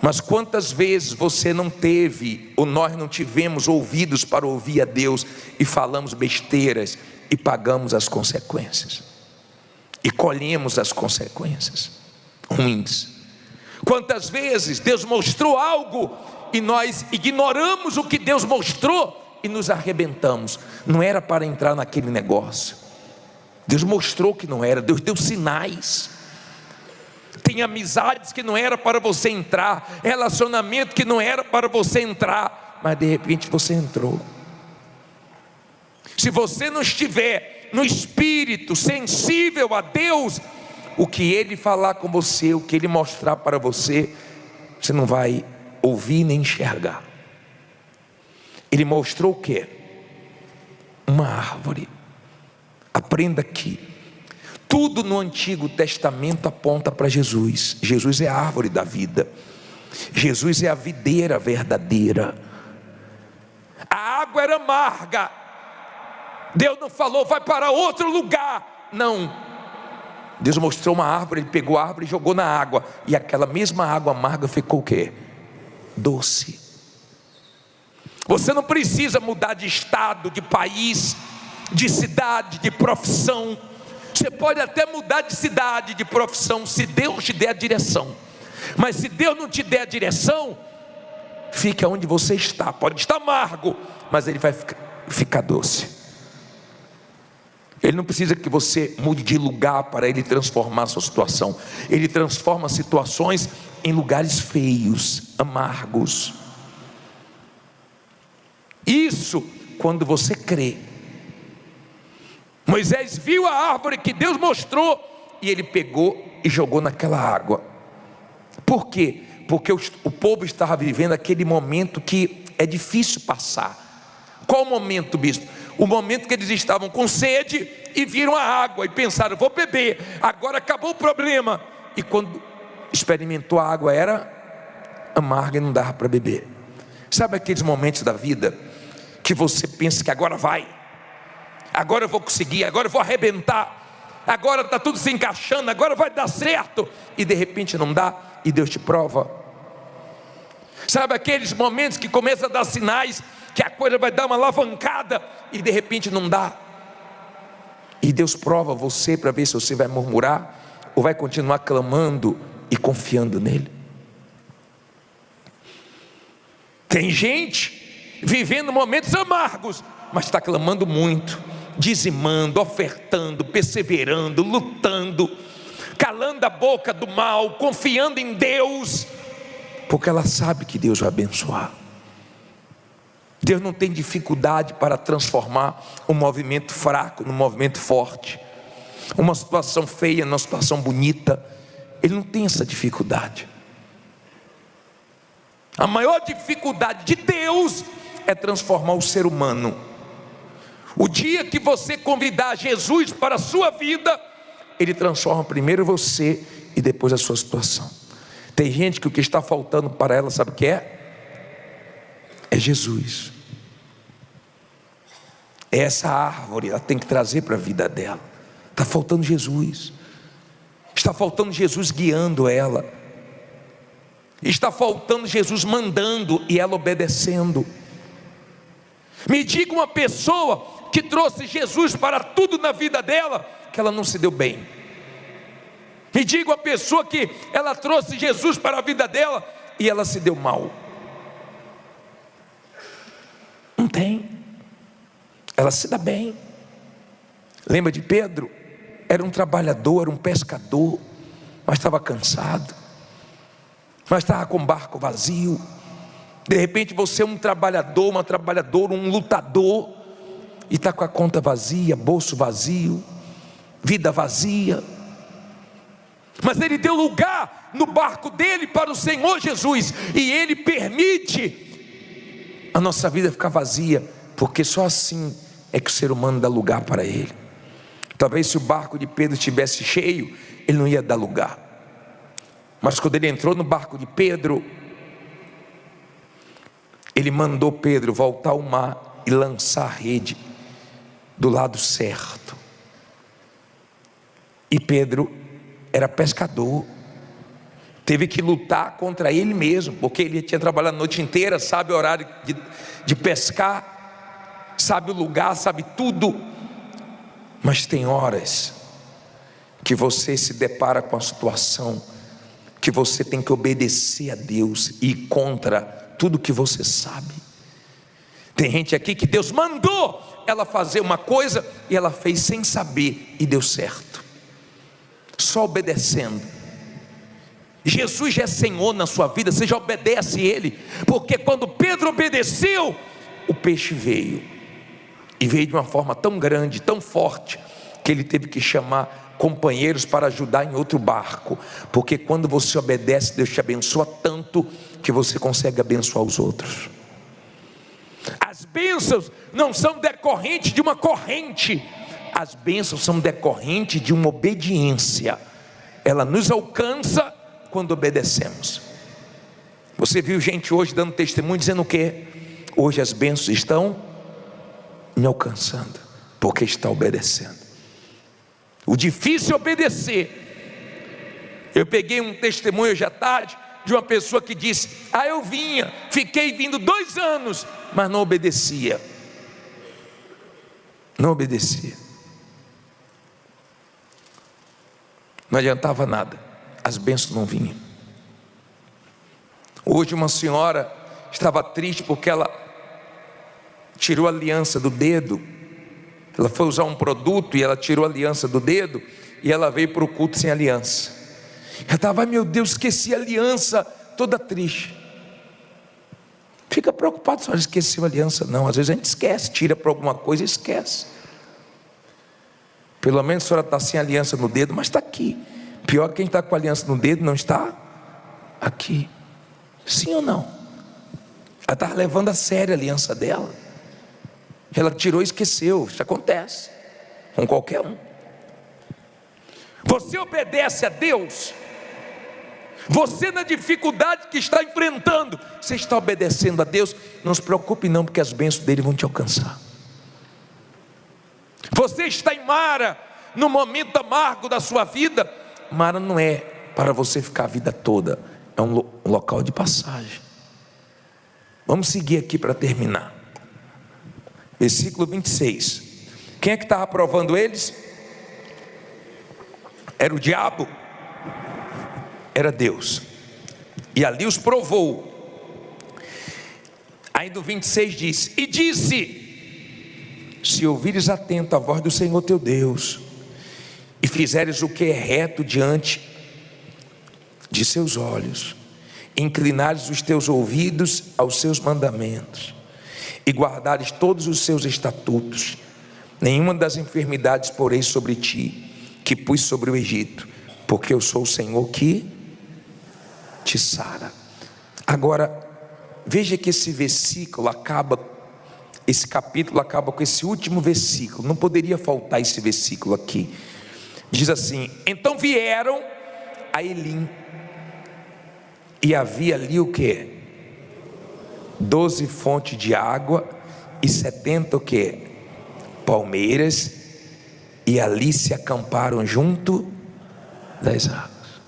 Mas quantas vezes você não teve, ou nós não tivemos ouvidos para ouvir a Deus, e falamos besteiras, e pagamos as consequências, e colhemos as consequências ruins? Quantas vezes Deus mostrou algo, e nós ignoramos o que Deus mostrou, e nos arrebentamos. Não era para entrar naquele negócio, Deus mostrou que não era, Deus deu sinais. Tem amizades que não era para você entrar, relacionamento que não era para você entrar, mas de repente você entrou. Se você não estiver no espírito sensível a Deus, o que Ele falar com você, o que Ele mostrar para você, você não vai ouvir nem enxergar. Ele mostrou o quê? Uma árvore. Aprenda aqui. Tudo no Antigo Testamento aponta para Jesus. Jesus é a árvore da vida. Jesus é a videira verdadeira. A água era amarga. Deus não falou, vai para outro lugar. Não. Deus mostrou uma árvore, Ele pegou a árvore e jogou na água. E aquela mesma água amarga ficou o quê? Doce. Você não precisa mudar de estado, de país, de cidade, de profissão. Você pode até mudar de cidade, de profissão, se Deus te der a direção. Mas se Deus não te der a direção, fique onde você está. Pode estar amargo, mas ele vai ficar doce. Ele não precisa que você mude de lugar para Ele transformar a sua situação. Ele transforma situações em lugares feios, amargos. Isso quando você crê. Moisés viu a árvore que Deus mostrou, e ele pegou e jogou naquela água. Por quê? Porque o povo estava vivendo aquele momento que é difícil passar. Qual o momento, bispo? O momento que eles estavam com sede e viram a água e pensaram, vou beber, agora acabou o problema. E quando experimentou a água, era amarga e não dava para beber. Sabe aqueles momentos da vida que você pensa que agora vai, agora eu vou conseguir, agora eu vou arrebentar, agora está tudo se encaixando, agora vai dar certo, e de repente não dá, e Deus te prova. Sabe aqueles momentos que começa a dar sinais que a coisa vai dar uma alavancada, e de repente não dá, e Deus prova você para ver se você vai murmurar ou vai continuar clamando e confiando nele. Tem gente vivendo momentos amargos, mas está clamando muito, dizimando, ofertando, perseverando, lutando, calando a boca do mal, confiando em Deus, porque ela sabe que Deus vai abençoar. Deus não tem dificuldade para transformar um movimento fraco num movimento forte, uma situação feia numa situação bonita. ele não tem essa dificuldade. A maior dificuldade de Deus é transformar o ser humano. O dia que você convidar Jesus para a sua vida, Ele transforma primeiro você e depois a sua situação. Tem gente que o que está faltando para ela, sabe o que é? É Jesus. É essa árvore, ela tem que trazer para a vida dela. Está faltando Jesus. Está faltando Jesus guiando ela. Está faltando Jesus mandando e ela obedecendo. Me diga uma pessoa que trouxe Jesus para tudo na vida dela, que ela não se deu bem. Me diga uma pessoa que ela trouxe Jesus para a vida dela e ela se deu mal. Não tem. Ela se dá bem. Lembra de Pedro? Era um trabalhador, era um pescador, mas estava cansado, mas estava com o barco vazio. De repente você é um trabalhador, uma trabalhadora, um lutador, e está com a conta vazia, bolso vazio, vida vazia. Mas ele deu lugar no barco dele para o Senhor Jesus, e Ele permite a nossa vida ficar vazia, porque só assim é que o ser humano dá lugar para Ele. Talvez se o barco de Pedro estivesse cheio, ele não ia dar lugar. Mas quando ele entrou no barco de Pedro, ele mandou Pedro voltar ao mar e lançar a rede do lado certo. E Pedro era pescador, teve que lutar contra ele mesmo, porque ele tinha trabalhado a noite inteira, sabe o horário de pescar, sabe o lugar, sabe tudo. Mas tem horas que você se depara com a situação que você tem que obedecer a Deus e ir contra tudo que você sabe. Tem gente aqui que Deus mandou ela fazer uma coisa e ela fez sem saber e deu certo, só obedecendo. Jesus já é Senhor na sua vida, você já obedece Ele, porque quando Pedro obedeceu, o peixe veio, e veio de uma forma tão grande, tão forte, que ele teve que chamar companheiros para ajudar em outro barco, porque quando você obedece, Deus te abençoa tanto, que você consegue abençoar os outros. As bênçãos não são decorrentes de uma corrente, as bênçãos são decorrentes de uma obediência. Ela nos alcança quando obedecemos. Você viu gente hoje dando testemunho dizendo o quê? Hoje as bênçãos estão me alcançando, porque está obedecendo. O difícil é obedecer. Eu peguei um testemunho hoje à tarde de uma pessoa que disse: eu fiquei vindo 2 anos, mas não obedecia. Não obedecia. Não adiantava nada, as bênçãos não vinham. Hoje uma senhora estava triste porque ela tirou a aliança do dedo. Ela foi usar um produto e ela tirou a aliança do dedo, e ela veio para o culto sem aliança. Ela estava: meu Deus, esqueci a aliança, toda triste. Fica preocupado, só esqueceu a aliança? Não, às vezes a gente esquece, tira para alguma coisa e esquece. Pelo menos a senhora está sem aliança no dedo, mas está aqui. Pior que quem está com a aliança no dedo não está aqui. Sim ou não? Ela estava levando a sério a aliança dela. Ela tirou e esqueceu. Isso acontece com qualquer um. Você obedece a Deus, você na dificuldade que está enfrentando, você está obedecendo a Deus. Não se preocupe não, porque as bênçãos dele vão te alcançar. Você está em Mara, no momento amargo da sua vida. Mara não é para você ficar a vida toda, é um local de passagem. Vamos seguir aqui para terminar. Versículo 26. Quem é que estava provando eles? Era o diabo? Era Deus. E ali os provou. Aí no 26 diz: e disse: se ouvires atento a voz do Senhor teu Deus, e fizeres o que é reto diante de seus olhos, inclinares os teus ouvidos aos seus mandamentos, e guardares todos os seus estatutos, nenhuma das enfermidades porei sobre ti, que pus sobre o Egito, porque eu sou o Senhor que te sara. Agora, veja que esse capítulo acaba com esse último versículo. Não poderia faltar esse versículo aqui. Diz assim: então vieram a Elim, e havia ali o que? 12 fontes de água e 70 o que? Palmeiras, e ali se acamparam junto das águas.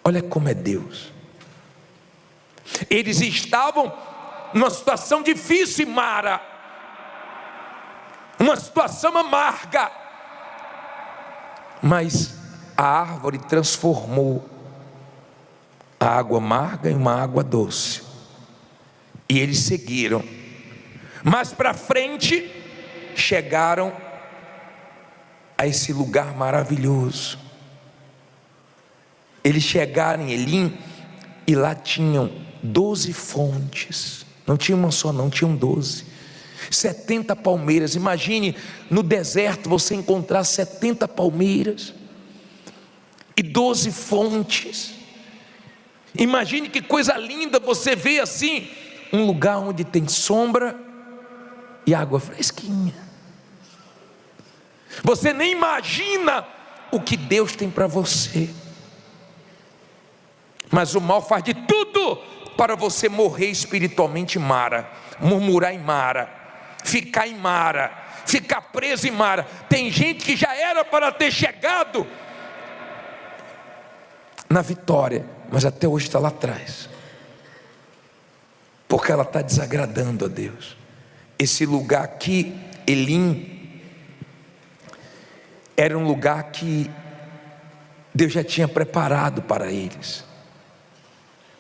Olha como é Deus. Eles estavam numa situação difícil em Mara, uma situação amarga, mas a árvore transformou a água amarga em uma água doce, e eles seguiram. Mais para frente chegaram a esse lugar maravilhoso. Eles chegaram em Elim, e lá tinham 12 fontes. Não tinha uma só não, tinham 12. 70 palmeiras. Imagine no deserto você encontrar 70 palmeiras e 12 fontes. Imagine que coisa linda você vê assim, um lugar onde tem sombra e água fresquinha. Você nem imagina o que Deus tem para você. Mas o mal faz de tudo para você morrer espiritualmente em Mara, murmurar em Mara, ficar em Mara, ficar preso em Mara. Tem gente que já era para ter chegado na vitória, mas até hoje está lá atrás, porque ela está desagradando a Deus. Esse lugar aqui, Elim, era um lugar que Deus já tinha preparado para eles,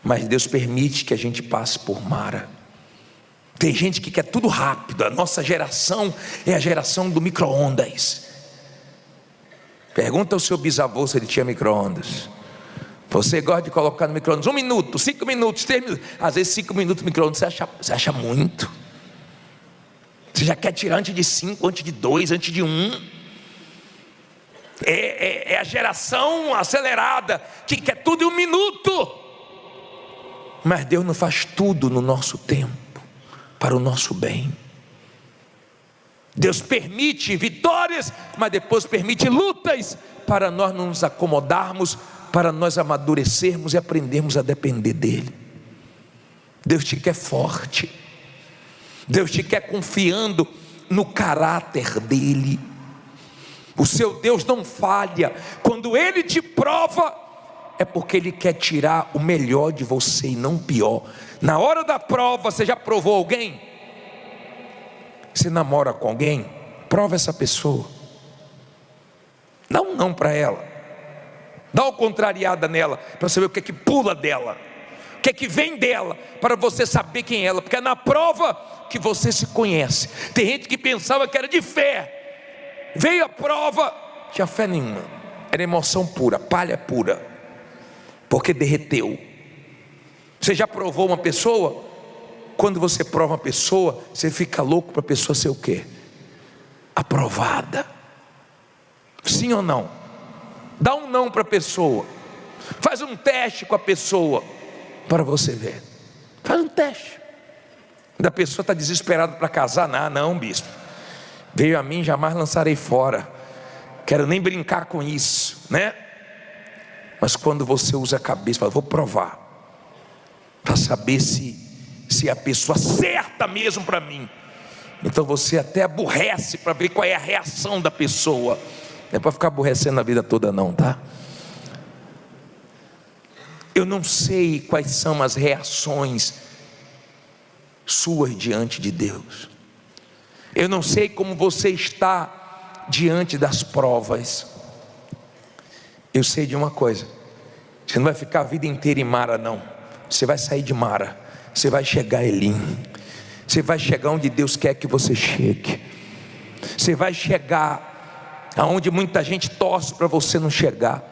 mas Deus permite que a gente passe por Mara. Tem gente que quer tudo rápido. A nossa geração é a geração do micro-ondas. Pergunta ao seu bisavô se ele tinha micro-ondas. Você gosta de colocar no micro-ondas 1 minuto, 5 minutos, 3 minutos. Às vezes 5 minutos no micro-ondas você acha muito. Você já quer tirar antes de 5, antes de 2, antes de 1. É a geração acelerada que quer tudo em 1 minuto. Mas Deus não faz tudo no nosso tempo, para o nosso bem. Deus permite vitórias, mas depois permite lutas, para nós não nos acomodarmos, para nós amadurecermos e aprendermos a depender dEle. Deus te quer forte, Deus te quer confiando no caráter dEle. O seu Deus não falha. Quando Ele te prova, é porque Ele quer tirar o melhor de você e não o pior. Na hora da prova, você já provou alguém? Você namora com alguém? Prova essa pessoa. Dá um não para ela. Dá uma contrariada nela, para você ver o que é que pula dela, o que é que vem dela, para você saber quem é ela. Porque é na prova que você se conhece. Tem gente que pensava que era de fé, veio a prova, não tinha fé nenhuma, era emoção pura, palha pura, porque derreteu. Você já provou uma pessoa? Quando você prova uma pessoa, você fica louco para a pessoa ser o quê? Aprovada. Sim ou não? Dá um não para a pessoa. Faz um teste com a pessoa, para você ver. Faz um teste. Da pessoa está desesperada para casar. Não, bispo, veio a mim, jamais lançarei fora. Quero nem brincar com isso, né? Mas quando você usa a cabeça, fala, vou provar, para saber se a pessoa certa mesmo para mim. Então você até aborrece para ver qual é a reação da pessoa. Não é para ficar aborrecendo a vida toda não, tá? Eu não sei quais são as reações suas diante de Deus. Eu não sei como você está diante das provas. Eu sei de uma coisa: você não vai ficar a vida inteira em Mara não. Você vai sair de Mara, você vai chegar a Elim, você vai chegar onde Deus quer que você chegue. Você vai chegar aonde muita gente torce para você não chegar.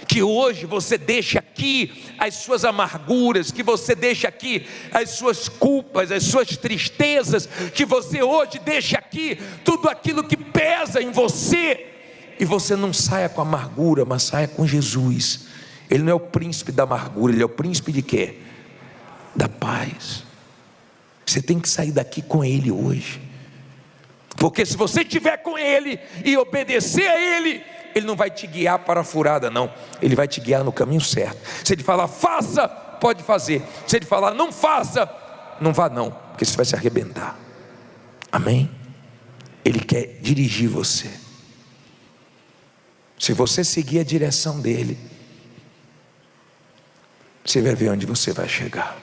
Que hoje você deixe aqui as suas amarguras, que você deixe aqui as suas culpas, as suas tristezas, que você hoje deixe aqui tudo aquilo que pesa em você, e você não saia com amargura, mas saia com Jesus. Ele não é o príncipe da amargura, ele é o príncipe de quê? Da paz. Você tem que sair daqui com ele hoje, porque se você estiver com ele e obedecer a ele, ele não vai te guiar para a furada, não. Ele vai te guiar no caminho certo. Se ele falar faça, pode fazer. Se ele falar não faça, não vá não, porque você vai se arrebentar. Amém? Ele quer dirigir você. Se você seguir a direção dele, você vai ver onde você vai chegar.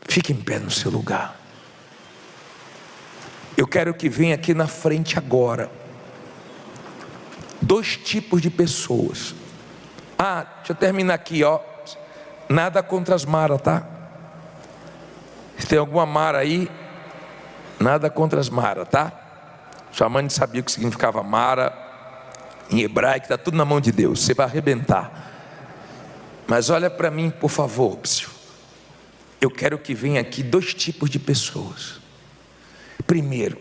Fique em pé no seu lugar. Eu quero que venha aqui na frente agora 2 tipos de pessoas. Deixa eu terminar aqui, ó. Nada contra as maras, tá? Se tem alguma mara aí, nada contra as maras, tá? Sua mãe não sabia o que significava mara em hebraico, está tudo na mão de Deus, você vai arrebentar. Mas olha para mim, por favor. Eu quero que venha aqui 2 tipos de pessoas. Primeiro,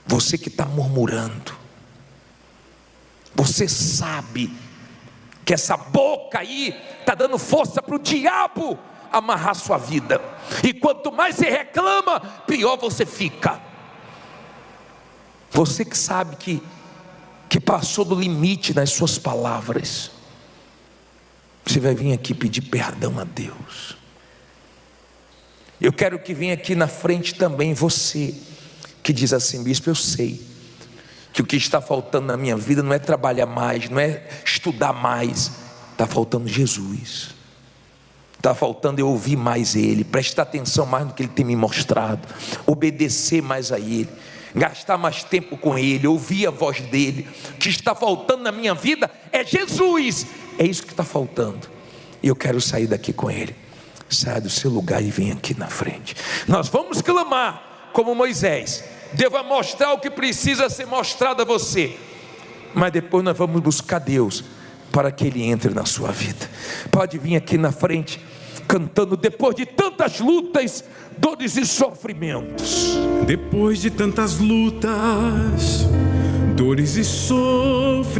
você que está murmurando, você sabe que essa boca aí está dando força para o diabo amarrar sua vida, e quanto mais você reclama, pior você fica. Você que sabe que passou do limite nas suas palavras, você vai vir aqui pedir perdão a Deus. Eu quero que venha aqui na frente também você que diz assim: bispo, eu sei que o que está faltando na minha vida não é trabalhar mais, não é estudar mais, está faltando Jesus, está faltando eu ouvir mais Ele, prestar atenção mais no que Ele tem me mostrado, obedecer mais a Ele, gastar mais tempo com Ele, ouvir a voz dEle. O que está faltando na minha vida é Jesus, é isso que está faltando, e eu quero sair daqui com Ele. Saia do seu lugar e vem aqui na frente. Nós vamos clamar como Moisés. Deus vai mostrar o que precisa ser mostrado a você, mas depois nós vamos buscar Deus para que Ele entre na sua vida. Pode vir aqui na frente cantando: depois de tantas lutas, dores e sofrimentos. Depois de tantas lutas, dores e sofrimentos,